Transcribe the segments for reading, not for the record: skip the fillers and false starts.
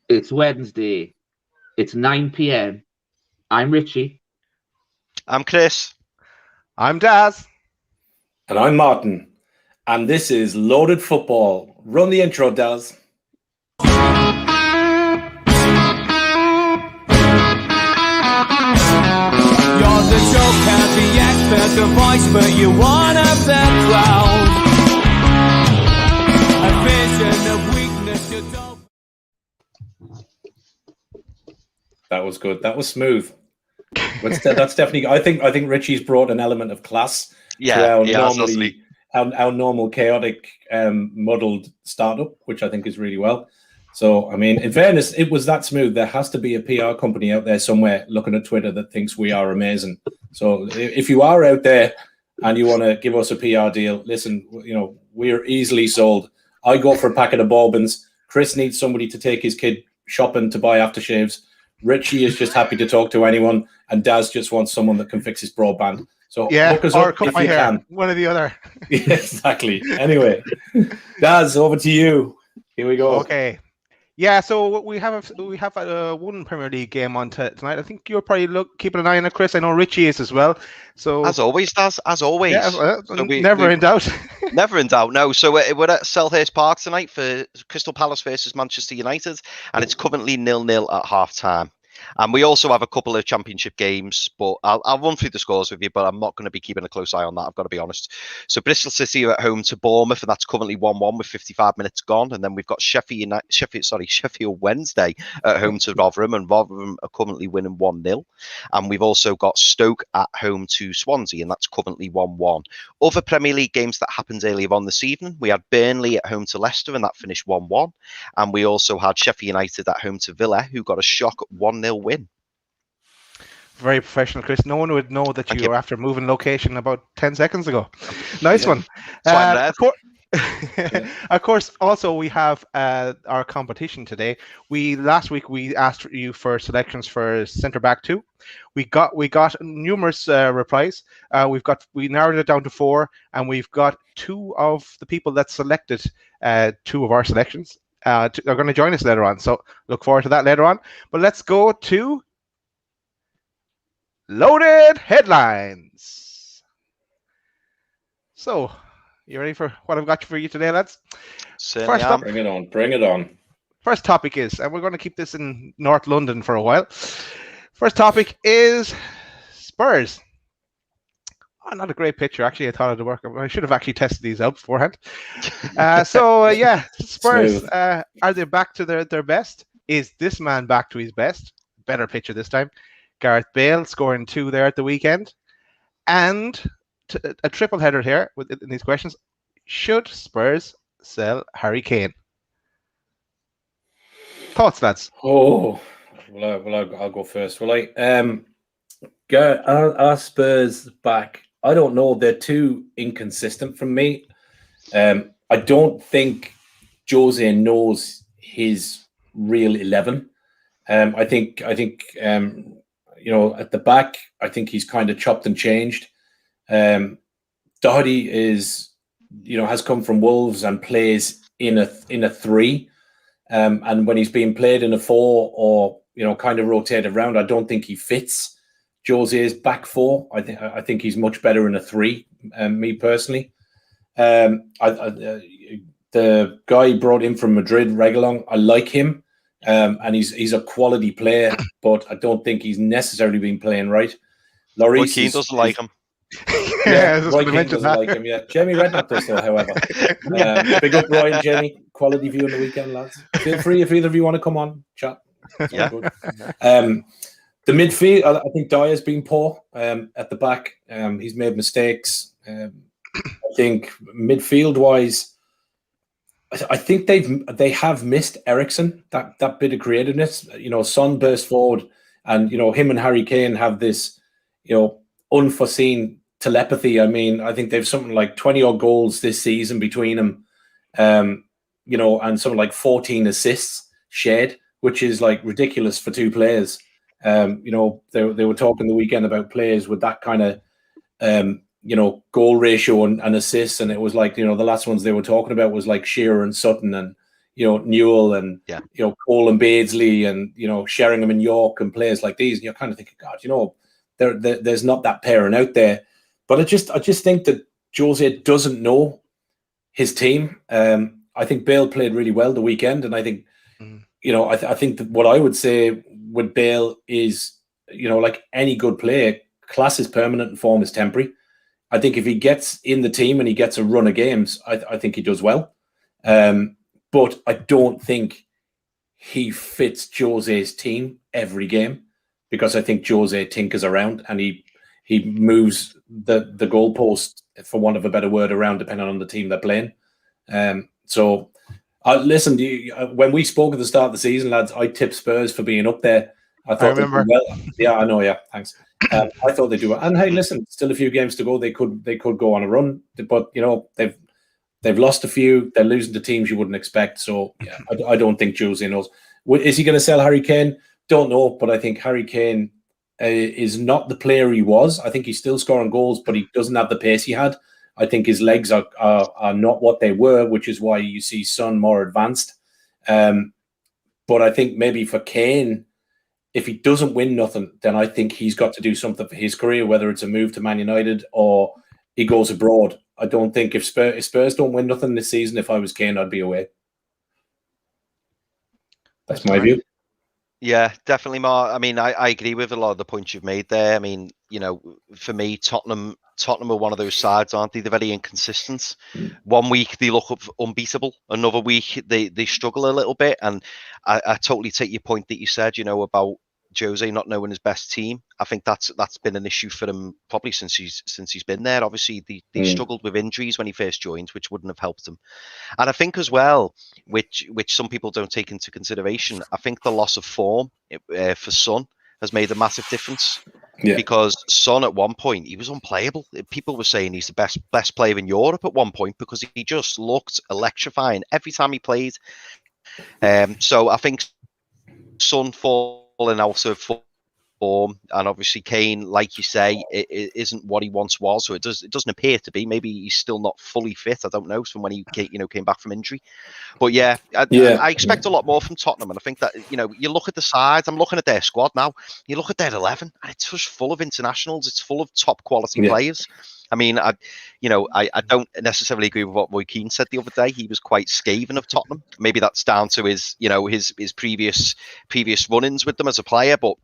It's Wednesday. It's 9 p.m. I'm Richie. I'm Chris. I'm Daz. And I'm Martin. And this is Loaded Football. Run the intro, Daz. You're the joker, the expert, the voice, but you're one of the crowd. A vision of weakness you don't. That was good. That was smooth. That's definitely. I think Richie's brought an element of class to our normal chaotic, muddled startup, which I think is really well. So, I mean, in fairness, it was that smooth. There has to be a PR company out there somewhere looking at Twitter that thinks we are amazing. So, if you are out there and you want to give us a PR deal, listen, we're easily sold. I go for a packet of bourbons. Chris needs somebody to take his kid shopping to buy aftershaves. Richie is just happy to talk to anyone, and Daz just wants someone that can fix his broadband. So hook us up if you can. One or the other. Yeah, exactly. Anyway, Daz, over to you. Here we go. Okay. Yeah, so we have one Premier League game on tonight. I think you're probably keeping an eye on it, Chris. I know Richie is as well. So as always, Daz. As always. Yeah, so never in doubt. Never in doubt. No. So we're at Selhurst Park tonight for Crystal Palace versus Manchester United, and it's currently 0-0 at half time. And we also have a couple of championship games, but I'll run through the scores with you, but I'm not going to be keeping a close eye on that, I've got to be honest. So Bristol City are at home to Bournemouth, and that's currently 1-1 with 55 minutes gone. And then we've got Sheffield Wednesday at home to Rotherham, and Rotherham are currently winning 1-0. And we've also got Stoke at home to Swansea, and that's currently 1-1. Other Premier League games that happened earlier on this evening, we had Burnley at home to Leicester, and that finished 1-1. And we also had Sheffield United at home to Villa, who got a shock 1-0 win. Very professional, Chris. No one would know that you were after moving location about 10 seconds ago. Nice one. Of course, also we have our competition today. Last week we asked you for selections for centre back 2. We got numerous replies. We narrowed it down to 4, and we've got 2 of the people that selected 2 of our selections. Are going to join us later on, so look forward to that later on. But let's go to Loaded Headlines. So, you ready for what I've got for you today, lads? First up, bring it on. First topic is, and we're going to keep this in North London for a while. First topic is Spurs. Oh, not a great picture. Actually, I thought it'd work. I should have actually tested these out beforehand. Spurs, are they back to their best? Is this man back to his best? Better picture this time. Gareth Bale scoring 2 there at the weekend. And a triple header here in these questions. Should Spurs sell Harry Kane? Thoughts, lads? Oh, well, I'll go first. Well, are Spurs back? I don't know. They're too inconsistent from me. I don't think Jose knows his real 11. I think at the back, I think he's kind of chopped and changed. Doherty has come from Wolves and plays in a 3. And when he's being played in a 4 or kind of rotated around, I don't think he fits Jose's back 4. I think he's much better in a 3. Me personally, the guy he brought in from Madrid, Reguilon, I like him, and he's a quality player, but I don't think he's necessarily been playing right. Lloris Keane doesn't like him. Roy Keane doesn't like him. Yeah, Jamie Redknapp does though. However, big up Roy and Jamie. Quality view on the weekend, lads. Feel free if either of you want to come on chat. Yeah. Good. The midfield, I think Dyer's been poor at the back. He's made mistakes. I think midfield wise, I think they have missed Eriksen, that bit of creativeness. Son burst forward, and him and Harry Kane have this unforeseen telepathy. I mean, I think they've something like 20 odd goals this season between them, and something like 14 assists shared, which is like ridiculous for 2 players. They were talking the weekend about players with that kind of goal ratio and assists, and it was like the last ones they were talking about was like Shearer and Sutton, and Newell and yeah. Cole and Beardsley and Sheringham and York and players like these, and you're kind of thinking, God, there's not that pairing out there. But I just think that Jose doesn't know his team. I think Bale played really well the weekend, and I think I think that what I would say with Bale is, like any good player, class is permanent and form is temporary. I think if he gets in the team and he gets a run of games, I think he does well. But I don't think he fits Jose's team every game, because I think Jose tinkers around and he moves the goalpost, for want of a better word, around depending on the team they're playing. So listen, when we spoke at the start of the season, lads, I tipped Spurs for being up there. I remember. Well. Yeah, I know. Yeah, thanks. I thought they'd do well. And hey, listen, still a few games to go. They could go on a run, but they've lost a few. They're losing to teams you wouldn't expect. So yeah, I don't think Jose knows. Is he going to sell Harry Kane? Don't know, but I think Harry Kane is not the player he was. I think he's still scoring goals, but he doesn't have the pace he had. I think his legs are not what they were, which is why you see Son more advanced. But I think maybe for Kane, if he doesn't win nothing, then I think he's got to do something for his career, whether it's a move to Man United or he goes abroad. I don't think if Spurs don't win nothing this season, if I was Kane, I'd be away. That's my view. Yeah, definitely, Mark. I mean, I agree with a lot of the points you've made there. I mean, for me, Tottenham are one of those sides, aren't they? They're very inconsistent. One week they look unbeatable. Another week they struggle a little bit. And I totally take your point that you said, about Jose not knowing his best team. I think that's been an issue for him probably since he's been there. Obviously, they struggled with injuries when he first joined, which wouldn't have helped him. And I think as well, which some people don't take into consideration, I think the loss of form for Son has made a massive difference. Yeah. Because Son at one point, he was unplayable. People were saying he's the best player in Europe at one point because he just looked electrifying every time he played. So I think Son falling out of form, and obviously Kane, like you say, it isn't what he once was, so it doesn't appear to be. Maybe he's still not fully fit. I don't know, from when he came back from injury. But yeah, I expect a lot more from Tottenham, and I think that you look at the sides. I'm looking at their squad now. You look at their 11, and it's just full of internationals. It's full of top quality players. I mean, I don't necessarily agree with what Roy Keane said the other day. He was quite scathing of Tottenham. Maybe that's down to his previous run-ins with them as a player, but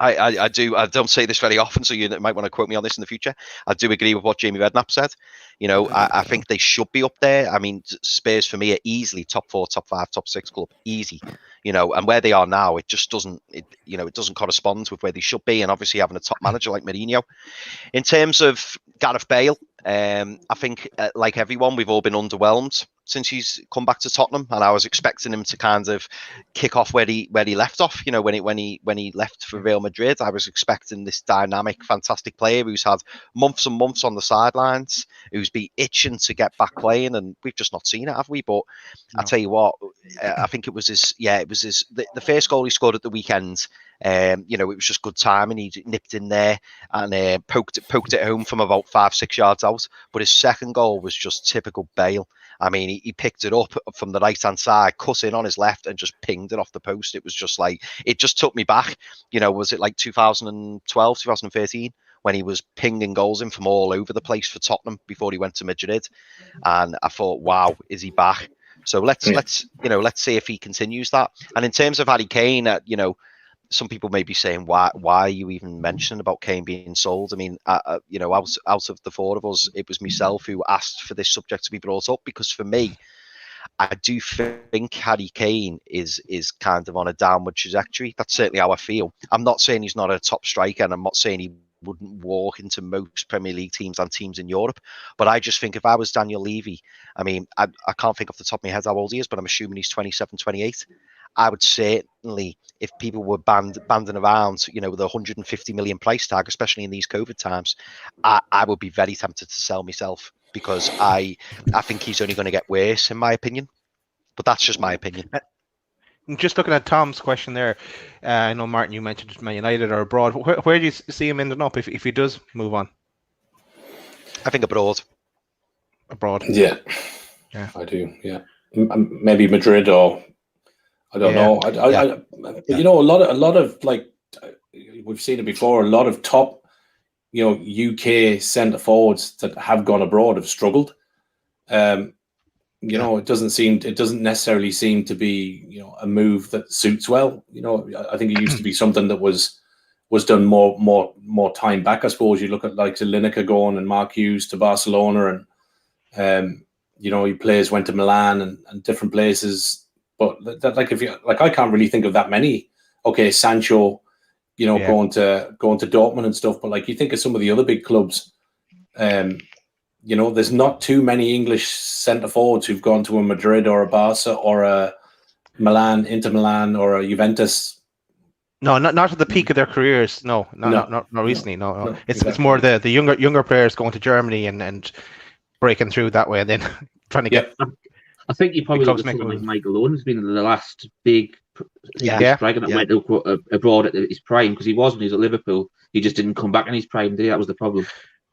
I don't say this very often, so you might want to quote me on this in the future. I do agree with what Jamie Redknapp said. I think they should be up there. I mean, Spurs for me are easily top 4, top 5, top 6 club, easy. And where they are now, it just doesn't, it doesn't correspond with where they should be. And obviously having a top manager like Mourinho. In terms of Gareth Bale, I think like everyone, we've all been underwhelmed since he's come back to Tottenham, and I was expecting him to kind of kick off where he left off. When he left for Real Madrid, I was expecting this dynamic, fantastic player who's had months and months on the sidelines, who's been itching to get back playing, and we've just not seen it, have we? But no. I tell you what, I think it was the first goal he scored at the weekend. It was just good timing. He nipped in there and poked it home from about 5-6 yards out. But his second goal was just typical Bale. I mean, he picked it up from the right-hand side, cut in on his left, and just pinged it off the post. It was just like, it just took me back. Was it like 2012, 2013? When he was pinging goals in from all over the place for Tottenham before he went to Madrid. And I thought, wow, is he back? So let's see if he continues that. And in terms of Harry Kane, some people may be saying, why are you even mentioning about Kane being sold? I mean, out of the four of us, it was myself who asked for this subject to be brought up, because for me, I do think Harry Kane is kind of on a downward trajectory. That's certainly how I feel. I'm not saying he's not a top striker, and I'm not saying he wouldn't walk into most Premier League teams and teams in Europe. But I just think if I was Daniel Levy, I mean, I can't think off the top of my head how old he is, but I'm assuming he's 27, 28. I would certainly, if people were banding around, with a 150 million price tag, especially in these COVID times, I would be very tempted to sell myself, because I think he's only going to get worse, in my opinion. But that's just my opinion. Just looking at Tom's question there, I know, Martin, you mentioned Man United or abroad. Where do you see him ending up if he does move on? I think abroad. Abroad. Yeah, I do. Yeah. maybe Madrid, or I don't know. But you know, a lot of like, we've seen it before. A lot of top, you know, UK centre forwards that have gone abroad have struggled. You know, it doesn't necessarily seem to be, you know, a move that suits well. You know, I think it used to be something that was done more time back. I suppose you look at like Lineker going and Mark Hughes to Barcelona, and you know, players went to Milan and different places. But that, like, if you like, I can't really think of that many. Okay, Sancho, you know, going to Dortmund and stuff. But like, you think of some of the other big clubs. You know, there's not too many English centre forwards who've gone to a Madrid or a Barca or a Milan, Inter Milan, or a Juventus. No, not at the peak of their careers. No, not recently. No. It's more the younger players going to Germany and breaking through that way, and then trying to get. I think you probably look at someone like Michael Owen has been the last big striker that went abroad at his prime, because he was when he was at Liverpool. He just didn't come back in his prime, did he? That was the problem.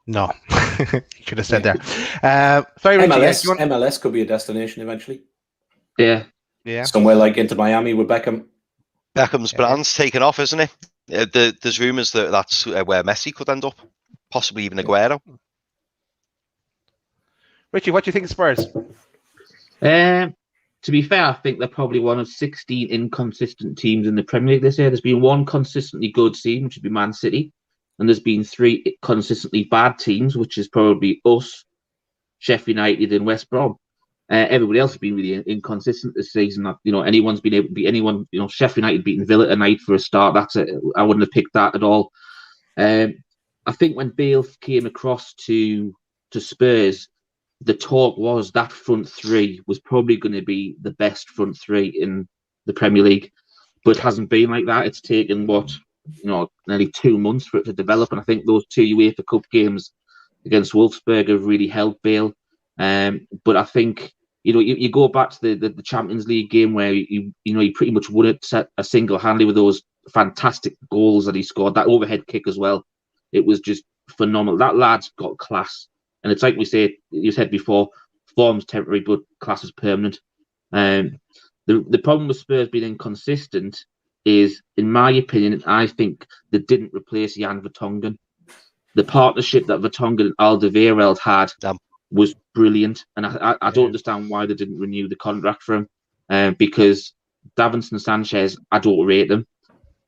No, you should have said there. Sorry, Richie, MLS could be a destination eventually. Yeah. Somewhere like into Miami with Beckham. Beckham's brand's taken off, isn't it? There's rumours that that's where Messi could end up, possibly even Aguero. Richie, what do you think of Spurs? To be fair, I think they're probably one of 16 inconsistent teams in the Premier League this year. There's been one consistently good team, which would be Man City. And there's been 3 consistently bad teams, which is probably us, Sheffield United, and West Brom. Everybody else has been really inconsistent this season. You know, anyone's been able to beat anyone. You know, Sheffield United beating Villa tonight for a start. That's it. I wouldn't have picked that at all. I think when Bale came across to Spurs, the talk was that front 3 was probably going to be the best front 3 in the Premier League, but it hasn't been like that. It's taken nearly 2 months for it to develop, and I think those 2 UEFA Cup games against Wolfsburg have really helped Bale. But I think, you know, you go back to the Champions League game where he pretty much won it single-handedly with those fantastic goals that he scored, that overhead kick as well. It was just phenomenal. That lad's got class, and it's like you said before, form's temporary, but class is permanent. The problem with Spurs being inconsistent is, in my opinion, I think they didn't replace Jan Vertonghen. The partnership that Vertonghen and Alderweireld had was brilliant, and I don't understand why they didn't renew the contract for him, because Davinson Sanchez, I don't rate them.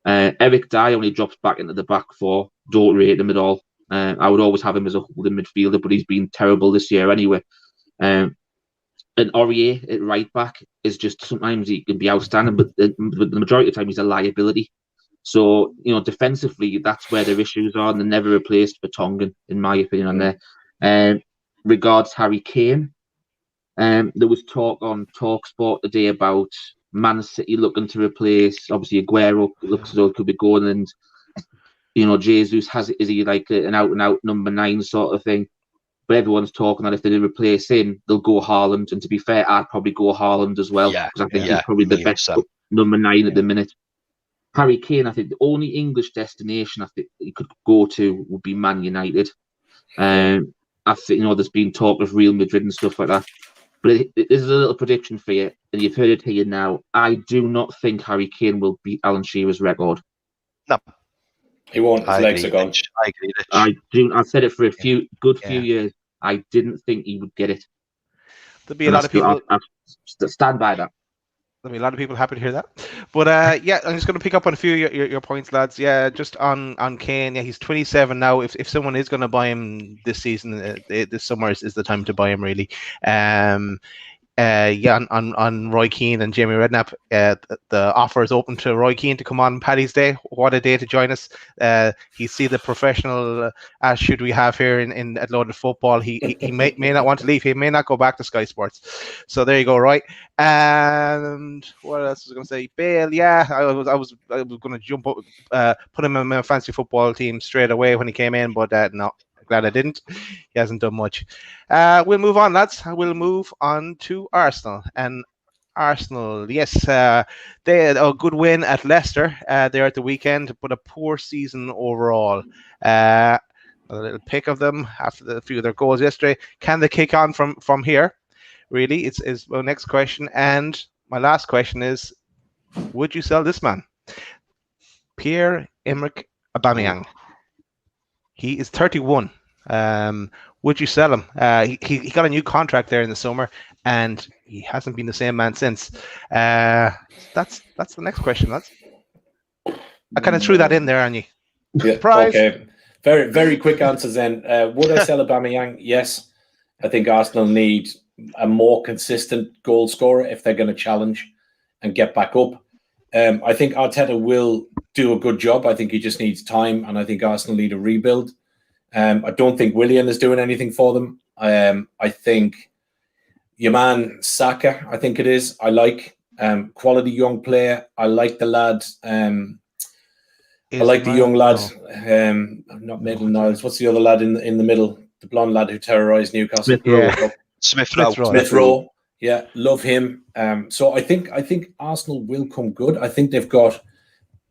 Eric Dyer only drops back into the back 4, don't rate him at all. I would always have him as a holding midfielder, but he's been terrible this year anyway. And Aurier at right back is just, sometimes he can be outstanding, but the majority of the time he's a liability. So, you know, defensively, that's where their issues are, and they never replaced Vertonghen, in my opinion, on there. Regards Harry Kane, there was talk on TalkSport today about Man City looking to replace, obviously Aguero looks as though it could be going, and, you know, Jesus is he like an out-and-out number 9 sort of thing? But everyone's talking that if they replace him, they'll go Haaland. And to be fair, I'd probably go Haaland as well, because I think he's probably the best number 9 at the minute. Harry Kane, I think the only English destination I think he could go to would be Man United. I think, you know, there's been talk of Real Madrid and stuff like that. But this is a little prediction for you, and you've heard it here now. I do not think Harry Kane will beat Alan Shearer's record. No. He won't. His legs are gone. I agree. I've said it for a few years. I didn't think he would get it. There'll be a lot of people. I'll stand by that. There'll be a lot of people happy to hear that. But I'm just going to pick up on a few of your points, lads. Yeah, just on Kane. Yeah, he's 27 now. If someone is going to buy him this season, this summer is the time to buy him, really. On Roy Keane and Jamie Redknapp, the offer is open to Roy Keane to come on Paddy's Day. What a day to join us. He see the professional should we have here at Loaded Football. He may not want to leave. He may not go back to Sky Sports. So there you go, right? And what else was I going to say? Bale, yeah, I was going to jump up, put him in my fantasy football team straight away when he came in, but no. Glad I didn't. He hasn't done much. We'll move on, lads. We'll move on to Arsenal. And Arsenal, yes, they had a good win at Leicester there at the weekend, but a poor season overall. A little pick of them after a few of their goals yesterday. Can they kick on from here? really. Is my next question. And my last question is, would you sell this man? Pierre-Emerick Aubameyang. He is 31. Would you sell him? He got a new contract there in the summer, and he hasn't been the same man since. That's the next question. I kind of threw that in there on you. Yeah, Surprise. Okay. Very, very quick answers then. Would I sell Aubameyang? Yes. I think Arsenal need a more consistent goal scorer if they're going to challenge and get back up. I think Arteta will do a good job. I think he just needs time, and I think Arsenal need a rebuild. I don't think Willian is doing anything for them. I think your man Saka, I think it is. I like quality young player. I like the lad. I like the young lad. Not Maitland-Niles. What's the other lad in the middle? The blonde lad who terrorised Newcastle. Smith Rowe. Smith Rowe. Yeah, love him. So I think Arsenal will come good. I think they've got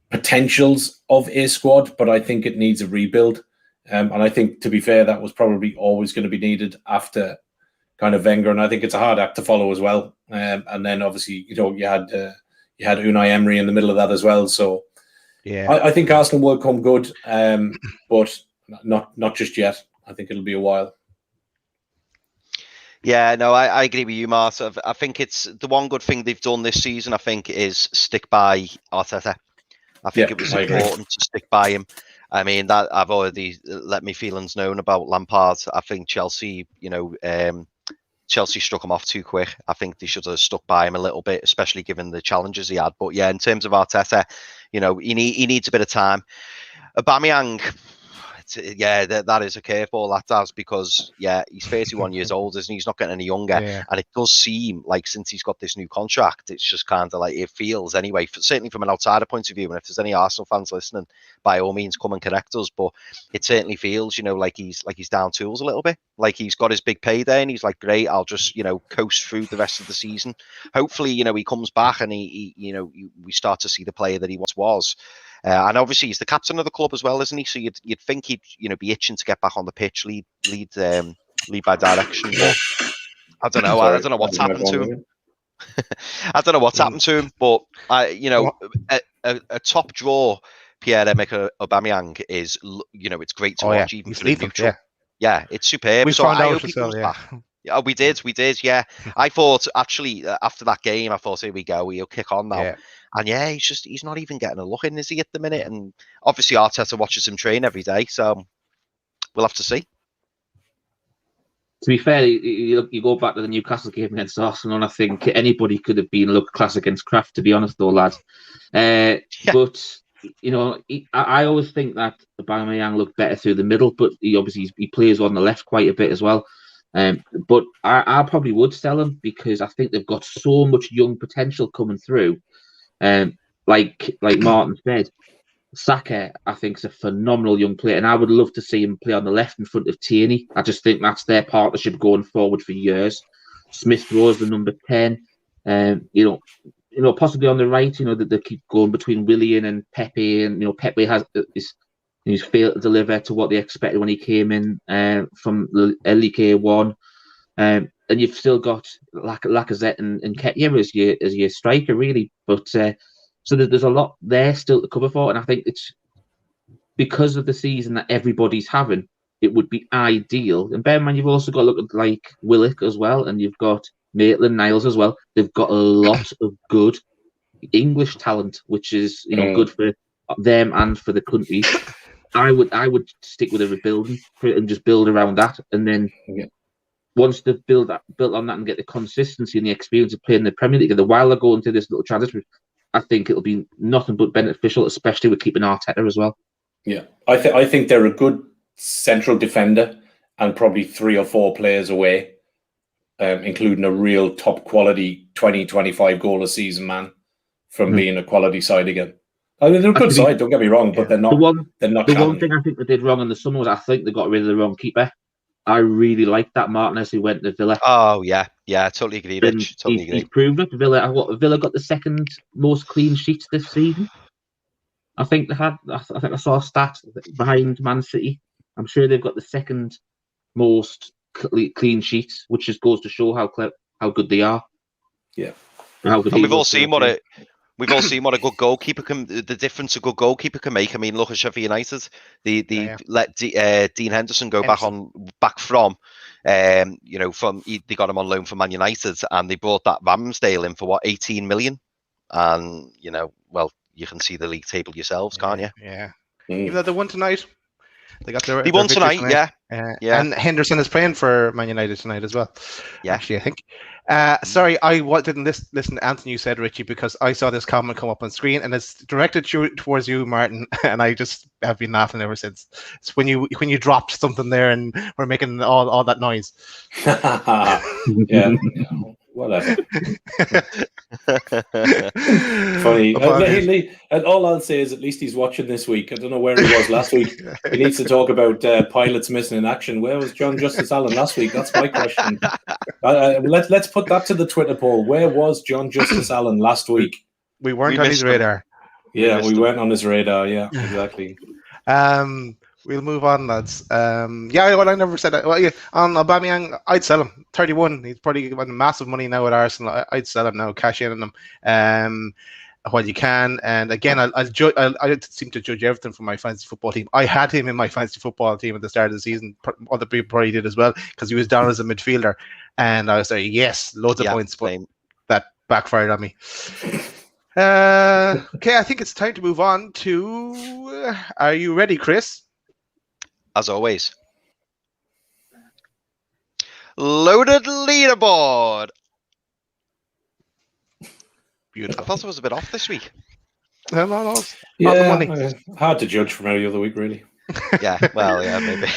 potentials of a squad, but I think it needs a rebuild. And I think, to be fair, that was probably always going to be needed after kind of Wenger, and I think it's a hard act to follow as well. And then obviously, you had Unai Emery in the middle of that as well. So yeah, I think Arsenal will come good, but not just yet. I think it'll be a while. Yeah, no, I agree with you, Martin. I think it's the one good thing they've done this season, I think, is stick by Arteta. I think it was important to stick by him. I mean, that I've already let my feelings known about Lampard. I think Chelsea, Chelsea struck him off too quick. I think they should have stuck by him a little bit, especially given the challenges he had. But yeah, in terms of Arteta, he needs a bit of time. Aubameyang, that is a curveball, that does, because he's 31 years old, isn't he? He's not getting any younger, and it does seem like since he's got this new contract, it's just kind of like it feels anyway. Certainly from an outsider point of view, and if there's any Arsenal fans listening, by all means come and correct us. But it certainly feels, like he's down tools a little bit, like he's got his big payday, and he's like, great, I'll just coast through the rest of the season. Hopefully, he comes back and we start to see the player that he once was. And obviously he's the captain of the club as well, isn't he? So you'd think he'd be itching to get back on the pitch, lead by direction. But I don't know. I don't know what's happened to him. I don't know what's happened to him. But a top draw, Pierre-Emerick Aubameyang is, it's great to watch, even for the neutral. Yeah, it's superb. So I hope he comes back. Yeah, we did. Yeah, I thought actually after that game, I thought, here we go, he'll kick on now. Yeah. And he's not even getting a look in, is he, at the minute? And obviously Arteta watches him train every day, so we'll have to see. To be fair, you go back to the Newcastle game against Arsenal, and I think anybody could have been looked class against Kraft, to be honest, though, lads. But I always think that Aubameyang looked better through the middle, but he plays on the left quite a bit as well. But I probably would sell him because I think they've got so much young potential coming through. Like Martin said, Saka, I think, is a phenomenal young player, and I would love to see him play on the left in front of Tierney. I just think that's their partnership going forward for years. Smith Rowe is the number 10. Possibly on the right, that they keep going between Willian and Pepe, and Pepe he's failed to deliver to what they expected when he came in from the League 1. And you've still got Lacazette and Nketiah as your striker, really. But so there's a lot there still to cover for, and I think it's because of the season that everybody's having, it would be ideal. And bear in mind, you've also got to look at like Willock as well, and you've got Maitland-Niles as well. They've got a lot of good English talent, which is good for them and for the country. I would stick with a rebuilding and just build around that, and then once they've built on that and get the consistency and the experience of playing the Premier League, and while they're going through this little transition, I think it'll be nothing but beneficial, especially with keeping Arteta as well. Yeah, I think they're a good central defender and probably 3 or 4 players away, including a real top quality 20-25 goal a season man from being a quality side again. I mean, they're a good side, don't get me wrong, but they're not. The one thing I think they did wrong in the summer was I think they got rid of the wrong keeper. I really liked that Martinez who went to Villa. Oh yeah, totally agree. Rich. Totally agree. He's proved it. Villa got the second most clean sheets this season. I think they had. I think I saw a stat behind Man City. I'm sure they've got the second most clean sheets, which just goes to show how how good they are. Yeah. And how good And he we've all was seen for what a good goalkeeper the difference a good goalkeeper can make. I mean, look at Sheffield United. They let Dean Henderson go back from, they got him on loan from Man United, and they brought that Ramsdale in for 18 million. And you can see the league table yourselves, can't you? Yeah. Even though they won tonight, they got their won victory tonight. Yeah. And Henderson is playing for Man United tonight as well. Yeah. Actually, I think. Sorry, I didn't listen to anything you said, Richie, because I saw this comment come up on screen, and it's directed towards you, Martin, and I just have been laughing ever since. It's when you dropped something there, and we're making all that noise. Yeah. Whatever. Funny. And all I'll say is at least he's watching this week. I don't know where he was last week. He needs to talk about pilots missing in action. Where was John Justice Allen last week? That's my question. Let's put that to the Twitter poll. Where was John Justice Allen last week? We weren't on his radar. Yeah, we weren't on his radar. Yeah, exactly. We'll move on, lads. I never said that. Well, yeah, on Aubameyang, I'd sell him. 31. He's probably got massive money now at Arsenal. I'd sell him now, cash in on him while you can. And again, I seem to judge everything from my fantasy football team. I had him in my fantasy football team at the start of the season. Other people probably did as well, because he was down as a midfielder. And I was like, yes, loads of points, but that backfired on me. Okay, I think it's time to move on to... Are you ready, Chris? As always. Loaded leaderboard. Beautiful. I thought I was a bit off this week. No. Yeah, hard to judge from every other week, really. Yeah, well, yeah, maybe.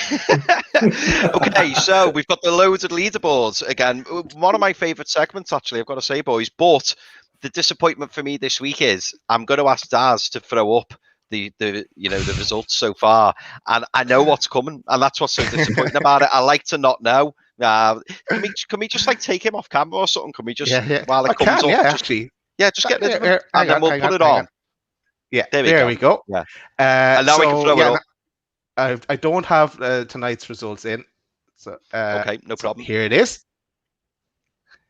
Okay, so we've got the loaded leaderboards again. One of my favourite segments, actually, I've got to say, boys. But the disappointment for me this week is I'm going to ask Daz to throw up the results so far, and I know what's coming, and that's what's so disappointing about it. I like to not know. Can we just like take him off camera or something? Can we just while it comes up? Actually, just get rid of him, and then we'll put it on. Yeah, there we go. Yeah, and now we can throw it up. I don't have tonight's results in, so okay, no problem. Here it is.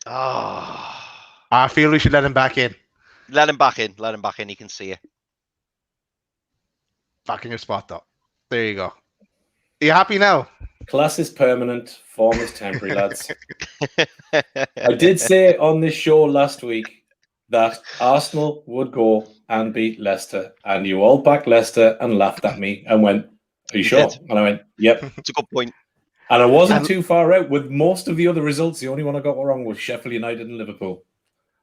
I feel we should let him back in. Let him back in. He can see it. Back in your spot, though. There you go. Are you happy now? Class is permanent, form is temporary, lads. I did say on this show last week that Arsenal would go and beat Leicester, and you all backed Leicester and laughed at me and went, "Are you sure?" And I went, "Yep." It's a good point. And I wasn't too far out with most of the other results. The only one I got wrong was Sheffield United and Liverpool.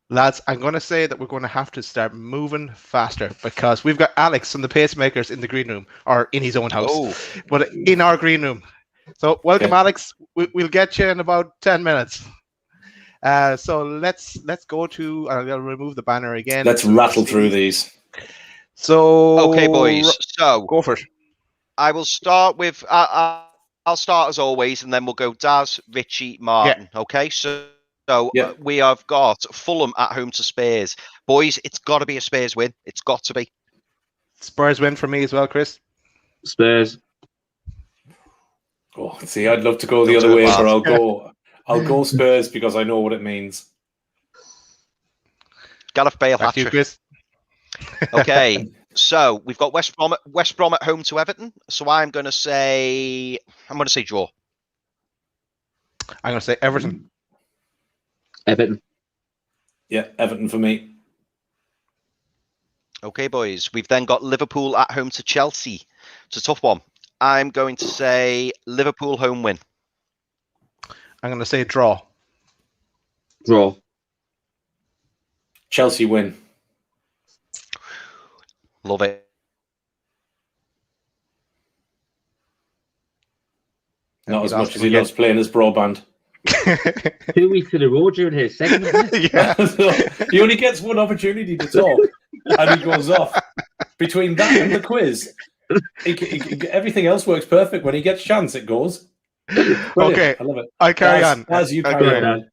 Lads, I'm going to say that we're going to have to start moving faster, because we've got Alex from the Pacemakers in the green room, or in his own house, but in our green room. So welcome, Alex. We'll get you in about 10 minutes. So let's go to... I'll remove the banner again. Let's rattle through these. So... Okay, boys. So go for it. I will start with... I'll start as always, and then we'll go Daz, Richie, Martin. Yeah. Okay, so we have got Fulham at home to Spurs. Boys, it's got to be a Spurs win. It's got to be. Spurs win for me as well, Chris. Spurs. Oh, see, I'd love to go the other way, but I'll go Spurs because I know what it means. Gareth Bale hat trick. Chris. Okay, so we've got West Brom at home to Everton. So I'm going to say draw. I'm going to say Everton. Everton. Yeah, Everton for me. Okay, boys. We've then got Liverpool at home to Chelsea. It's a tough one. I'm going to say Liverpool home win. I'm going to say draw. Draw. Chelsea win. Love it. Not as much as he loves playing his broadband. 2 weeks in a row during his segment. Yeah. So he only gets one opportunity to talk, and he goes off. Between that and the quiz, everything else works perfect. When he gets chance, it goes. Brilliant. Okay, I love it. I carry on. As you carry on.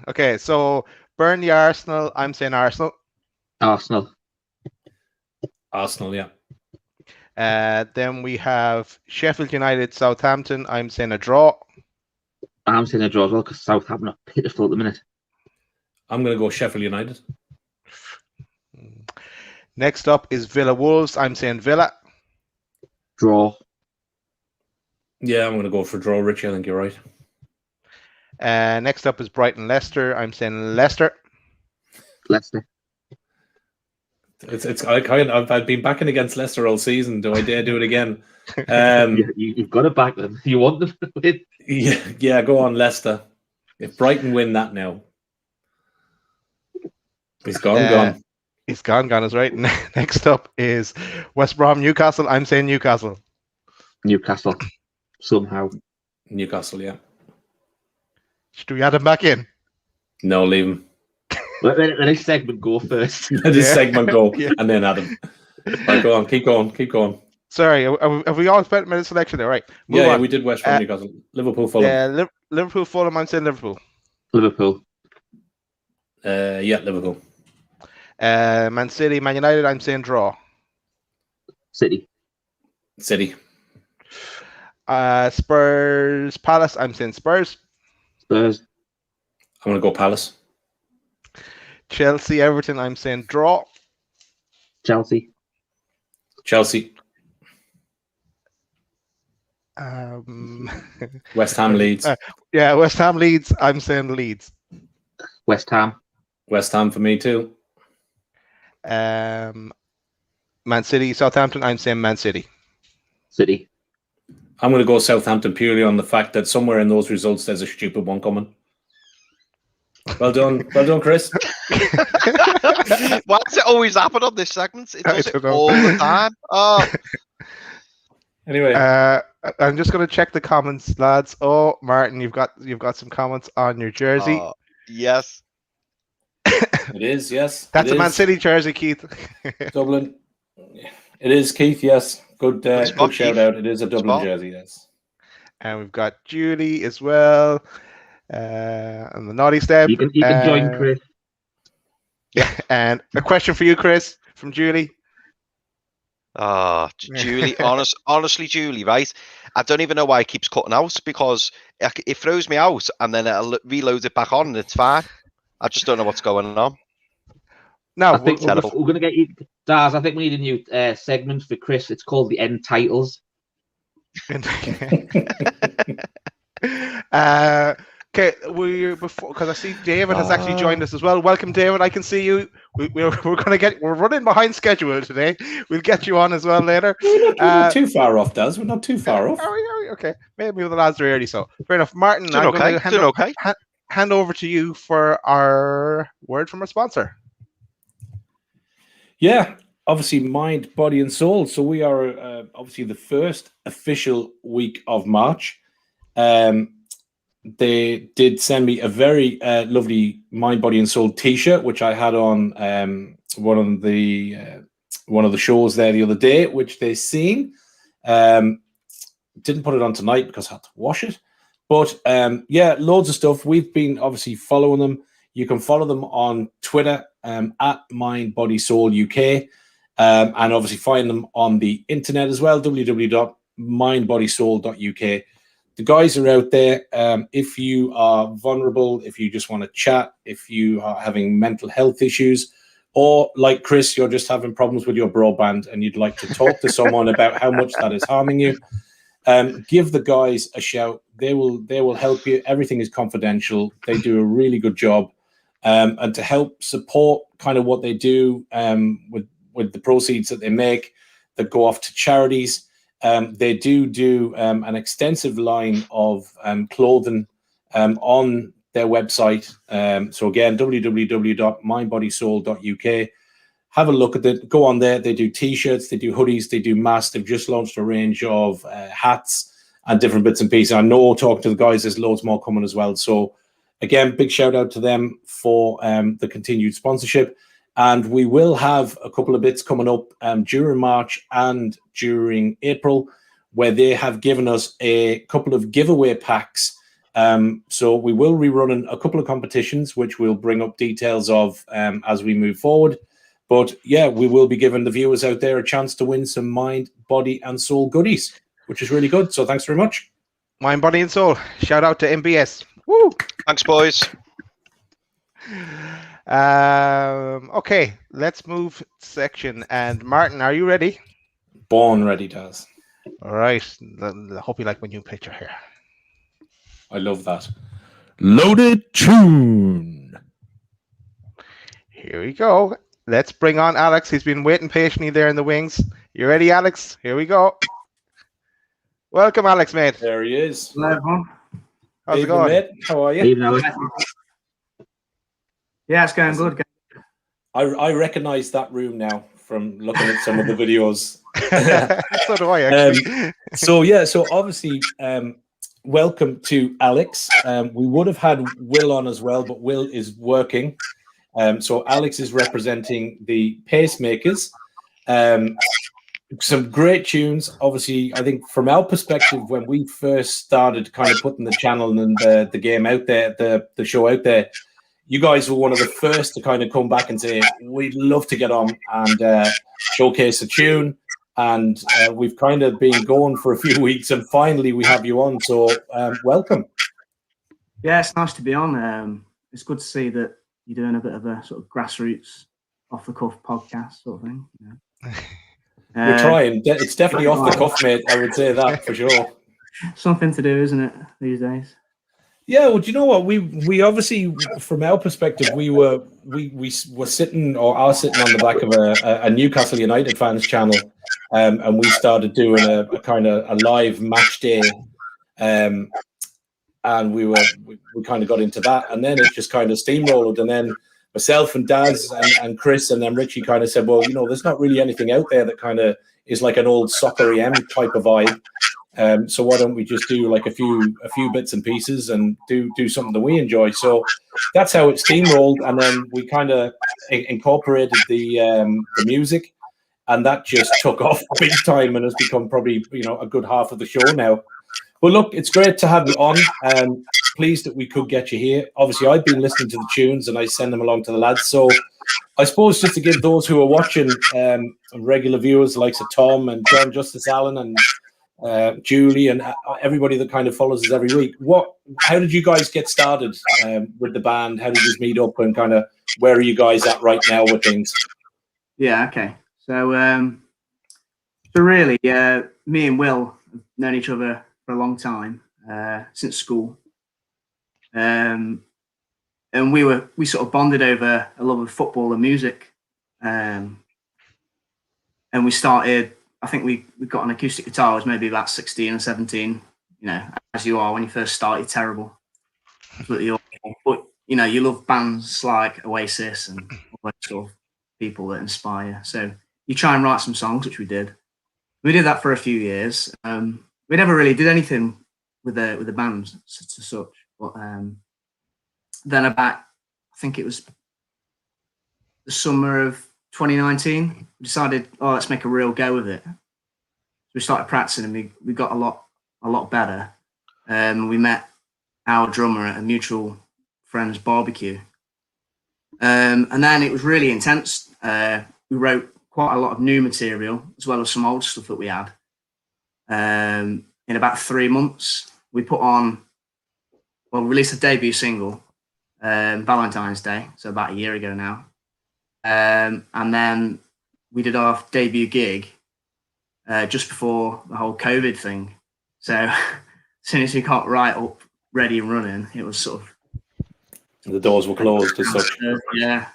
Okay, so Burnley, Arsenal. I'm saying Arsenal. Arsenal, yeah. Then we have Sheffield United, Southampton. I'm saying a draw. I'm saying a draw as well, because Southampton are pitiful at the minute. I'm going to go Sheffield United. Next up is Villa Wolves. I'm saying Villa. Draw. Yeah, I'm going to go for draw, Richie. I think you're right. Next up is Brighton Leicester. I'm saying Leicester. Leicester. I've been backing against Leicester all season. Do I dare do it again? You've got to back them. You want them to win. Yeah, go on, Leicester. If Brighton win that now, he's gone. He's gone is right. Next up is West Brom Newcastle. I'm saying Newcastle. Newcastle. Somehow. Newcastle, yeah. Should we add him back in? No, leave him. Let this segment go first. Let this segment go, and then Adam. Right, go on, keep going. Sorry, have we all spent minute selection there? Right. Move on. We did West Brom Newcastle. Liverpool, Fulham. Yeah, Liverpool, Fulham. I'm saying Liverpool. Liverpool. Yeah, Liverpool. Man City, Man United. I'm saying draw. City. Spurs, Palace. I'm saying Spurs. Spurs. I'm going to go Palace. Chelsea, Everton. I'm saying draw. Chelsea. West Ham, Leeds. West Ham, Leeds. I'm saying Leeds. West Ham for me too. Man City, Southampton. I'm saying Man City. City. I'm going to go Southampton purely on the fact that somewhere in those results there's a stupid one coming. Well done, Chris. Why does it always happen on this segment? It does it all the time. Oh. Anyway, I'm just going to check the comments, lads. Oh, Martin, you've got some comments on your jersey. Yes. It is, yes. That's a Man City jersey, Keith. Dublin. It is, Keith, yes. Good shout out. It is a Dublin jersey, yes. And we've got Julie as well. And the naughty step. You can join Chris. Yeah, and a question for you, Chris, from Julie. Julie, honestly, Julie, right? I don't even know why it keeps cutting out because it throws me out and then it'll reload it back on and it's fine. I just don't know what's going on. No, I think we're going to get you, Daz. I think we need a new segment for Chris. It's called the End Titles. Okay, because I see David has actually joined us as well. Welcome, David. I can see you. We're running behind schedule today. We'll get you on as well later. We're not too far off, Daz. We're not too far off. Are we? Okay, maybe the lads are early. So fair enough, Martin. I'm going to hand over to you for our word from our sponsor. Yeah, obviously, Mind, Body, and Soul. So we are obviously the first official week of March. They did send me a very lovely Mind, Body, and Soul T-shirt, which I had on one of the shows there the other day, which they seen. Didn't put it on tonight because I had to wash it. But yeah, loads of stuff. We've been obviously following them. You can follow them on Twitter at Mind, Body, Soul UK, and obviously find them on the internet as well, www.mindbodysoul.uk. The guys are out there. If you are vulnerable, if you just want to chat, if you are having mental health issues, or like Chris, you're just having problems with your broadband and you'd like to talk to someone about how much that is harming you, give the guys a shout. They will help you. Everything is confidential. They do a really good job. And to help support kind of what they do with the proceeds that they make that go off to charities, they do an extensive line of clothing on their website. So again, www.mindbodysoul.uk. Have a look at it. Go on there. They do T-shirts, they do hoodies, they do masks. They've just launched a range of hats and different bits and pieces. I know, talking to the guys, there's loads more coming as well. So again, big shout out to them for the continued sponsorship. And we will have a couple of bits coming up during March and during April, where they have given us a couple of giveaway packs. So we will be running a couple of competitions, which we'll bring up details of as we move forward. But yeah, we will be giving the viewers out there a chance to win some Mind, Body, and Soul goodies, which is really good. So thanks very much. Mind, Body, and Soul. Shout out to MBS. Woo! Thanks, boys. Okay, let's move section. And Martin, are you ready? Born ready, Daz. All right. I hope you like my new picture here. I love that. Loaded tune. Here we go. Let's bring on Alex. He's been waiting patiently there in the wings. You ready, Alex? Here we go. Welcome, Alex, mate. There he is. Hello, everyone. How's it Evening, going? mate. How are you? Even though Yeah, it's going good. I recognise that room now from looking at some of the videos. So do I, actually. So obviously, welcome to Alex. We would have had Will on as well, but Will is working. So Alex is representing the Pacemakers. Some great tunes. Obviously, I think from our perspective, when we first started kind of putting the channel and the game out there, the show out there, you guys were one of the first to kind of come back and say, we'd love to get on and showcase a tune. And we've kind of been going for a few weeks, and finally we have you on. So welcome. Yeah, it's nice to be on. It's good to see that you're doing a bit of a sort of grassroots, off the cuff podcast sort of thing. You know? We're trying. It's definitely off the cuff, mate. I would say that for sure. Something to do, isn't it, these days? Yeah, well, do you know what? We obviously, from our perspective, we were sitting or are sitting on the back of a Newcastle United fans channel, and we started doing a kind of a live match day, and we kind of got into that, and then it just kind of steamrolled, and then myself and Daz and Chris and then Richie kind of said, well, you know, there's not really anything out there that kind of is like an old soccer EM type of vibe. So why don't we just do like a few bits and pieces and do something that we enjoy? So that's how it steamrolled, and then we kind of incorporated the music, and that just took off big time and has become probably, you know, a good half of the show now. But look, it's great to have you on. Pleased that we could get you here. Obviously, I've been listening to the tunes and I send them along to the lads. So I suppose just to give those who are watching, regular viewers like Tom and John Justice Allen and Julie and everybody that kind of follows us every week, how did you guys get started with the band? How did you meet up, and kind of where are you guys at right now with things? Yeah, okay. So really, me and Will have known each other for a long time, since school. And we sort of bonded over a love of football and music. And we started, I think we got an acoustic guitar. I was maybe about 16 or 17, you know, as you are when you first started, terrible. Absolutely awful. But, you know, you love bands like Oasis and all those sort of people that inspire. So you try and write some songs, which we did. We did that for a few years. We never really did anything with the band to such. But then about, I think it was the summer of 2019, we decided, let's make a real go of it. So we started practicing, and we got a lot better. We met our drummer at a mutual friend's barbecue. And then it was really intense. We wrote quite a lot of new material as well as some old stuff that we had. In about 3 months, we released a debut single, Valentine's Day, so about a year ago now. And then we did our debut gig just before the whole COVID thing. So as soon as we got right up, ready and running, it was sort of... The doors were closed as such. Yeah.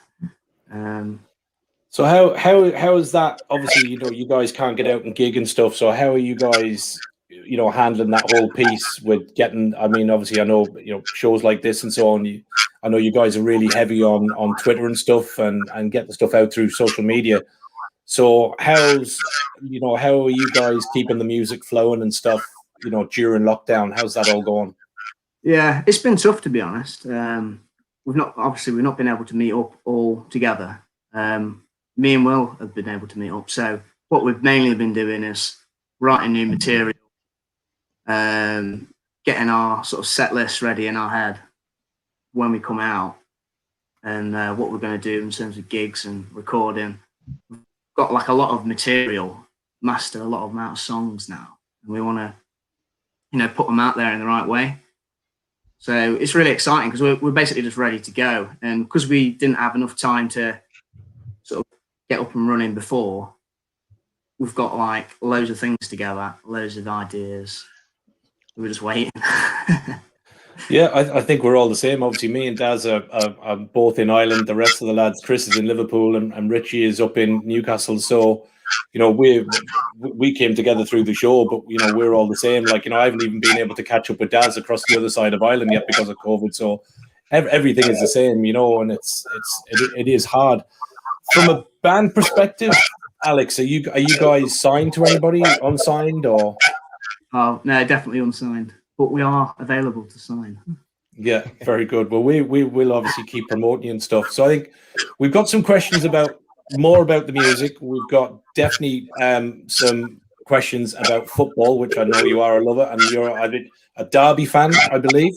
So how is that? Obviously, you know, you guys can't get out and gig and stuff. So how are you guys, you know, handling that whole piece with getting? I mean, obviously, I know, you know, shows like this and so on. I know you guys are really heavy on Twitter and stuff, and get the stuff out through social media. So how are you guys keeping the music flowing and stuff, you know, during lockdown? How's that all going? Yeah, it's been tough, to be honest. We've not been able to meet up all together. Me and Will have been able to meet up. So what we've mainly been doing is writing new material, getting our sort of set list ready in our head when we come out, and what we're going to do in terms of gigs and recording. We've got like a lot of material, mastered a lot of songs now, and we want to, you know, put them out there in the right way. So it's really exciting because we're basically just ready to go. And because we didn't have enough time to sort of get up and running before, we've got like loads of things together, loads of ideas. We're just waiting. Yeah, I think we're all the same. Obviously, me and Daz are both in Ireland. The rest of the lads, Chris is in Liverpool, and Richie is up in Newcastle. So, you know, we came together through the show, but you know, we're all the same. Like, you know, I haven't even been able to catch up with Daz across the other side of Ireland yet because of COVID. So, everything is the same, you know, and it is hard. From a band perspective, Alex, are you guys signed to anybody, unsigned, or? Oh no, definitely unsigned. But we are available to sign. Yeah, very good. Well, we will obviously keep promoting you and stuff. So I think we've got some questions more about the music. We've got definitely some questions about football, which I know you are a lover, and you're a Derby fan, I believe.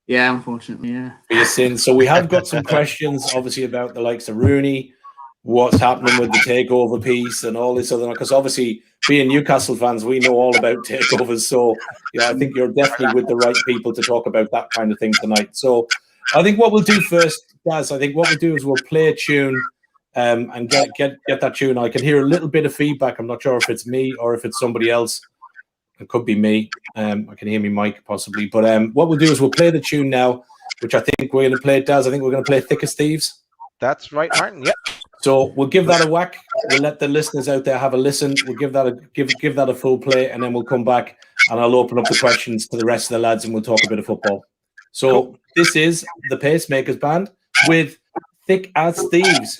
Yeah, unfortunately, yeah. For your sins. So we have got some questions, obviously, about the likes of Rooney, what's happening with the takeover piece and all this other, because obviously being Newcastle fans, we know all about takeovers. So yeah, I think you're definitely with the right people to talk about that kind of thing tonight. So I think what we'll do first, guys, I think what we'll do is we'll play a tune and get that tune. I can hear a little bit of feedback. I'm not sure if it's me or if it's somebody else. It could be me. I can hear me mic possibly. But what we'll do is we'll play the tune now, which I think we're going to play, Daz. I think we're going to play Thick as Thieves. That's right, Martin. Yep. So we'll give that a whack. We'll let the listeners out there have a listen. We'll give that a full play, and then we'll come back and I'll open up the questions to the rest of the lads, and we'll talk a bit of football. So cool. This is the Pacemakers Band with Thick as Thieves.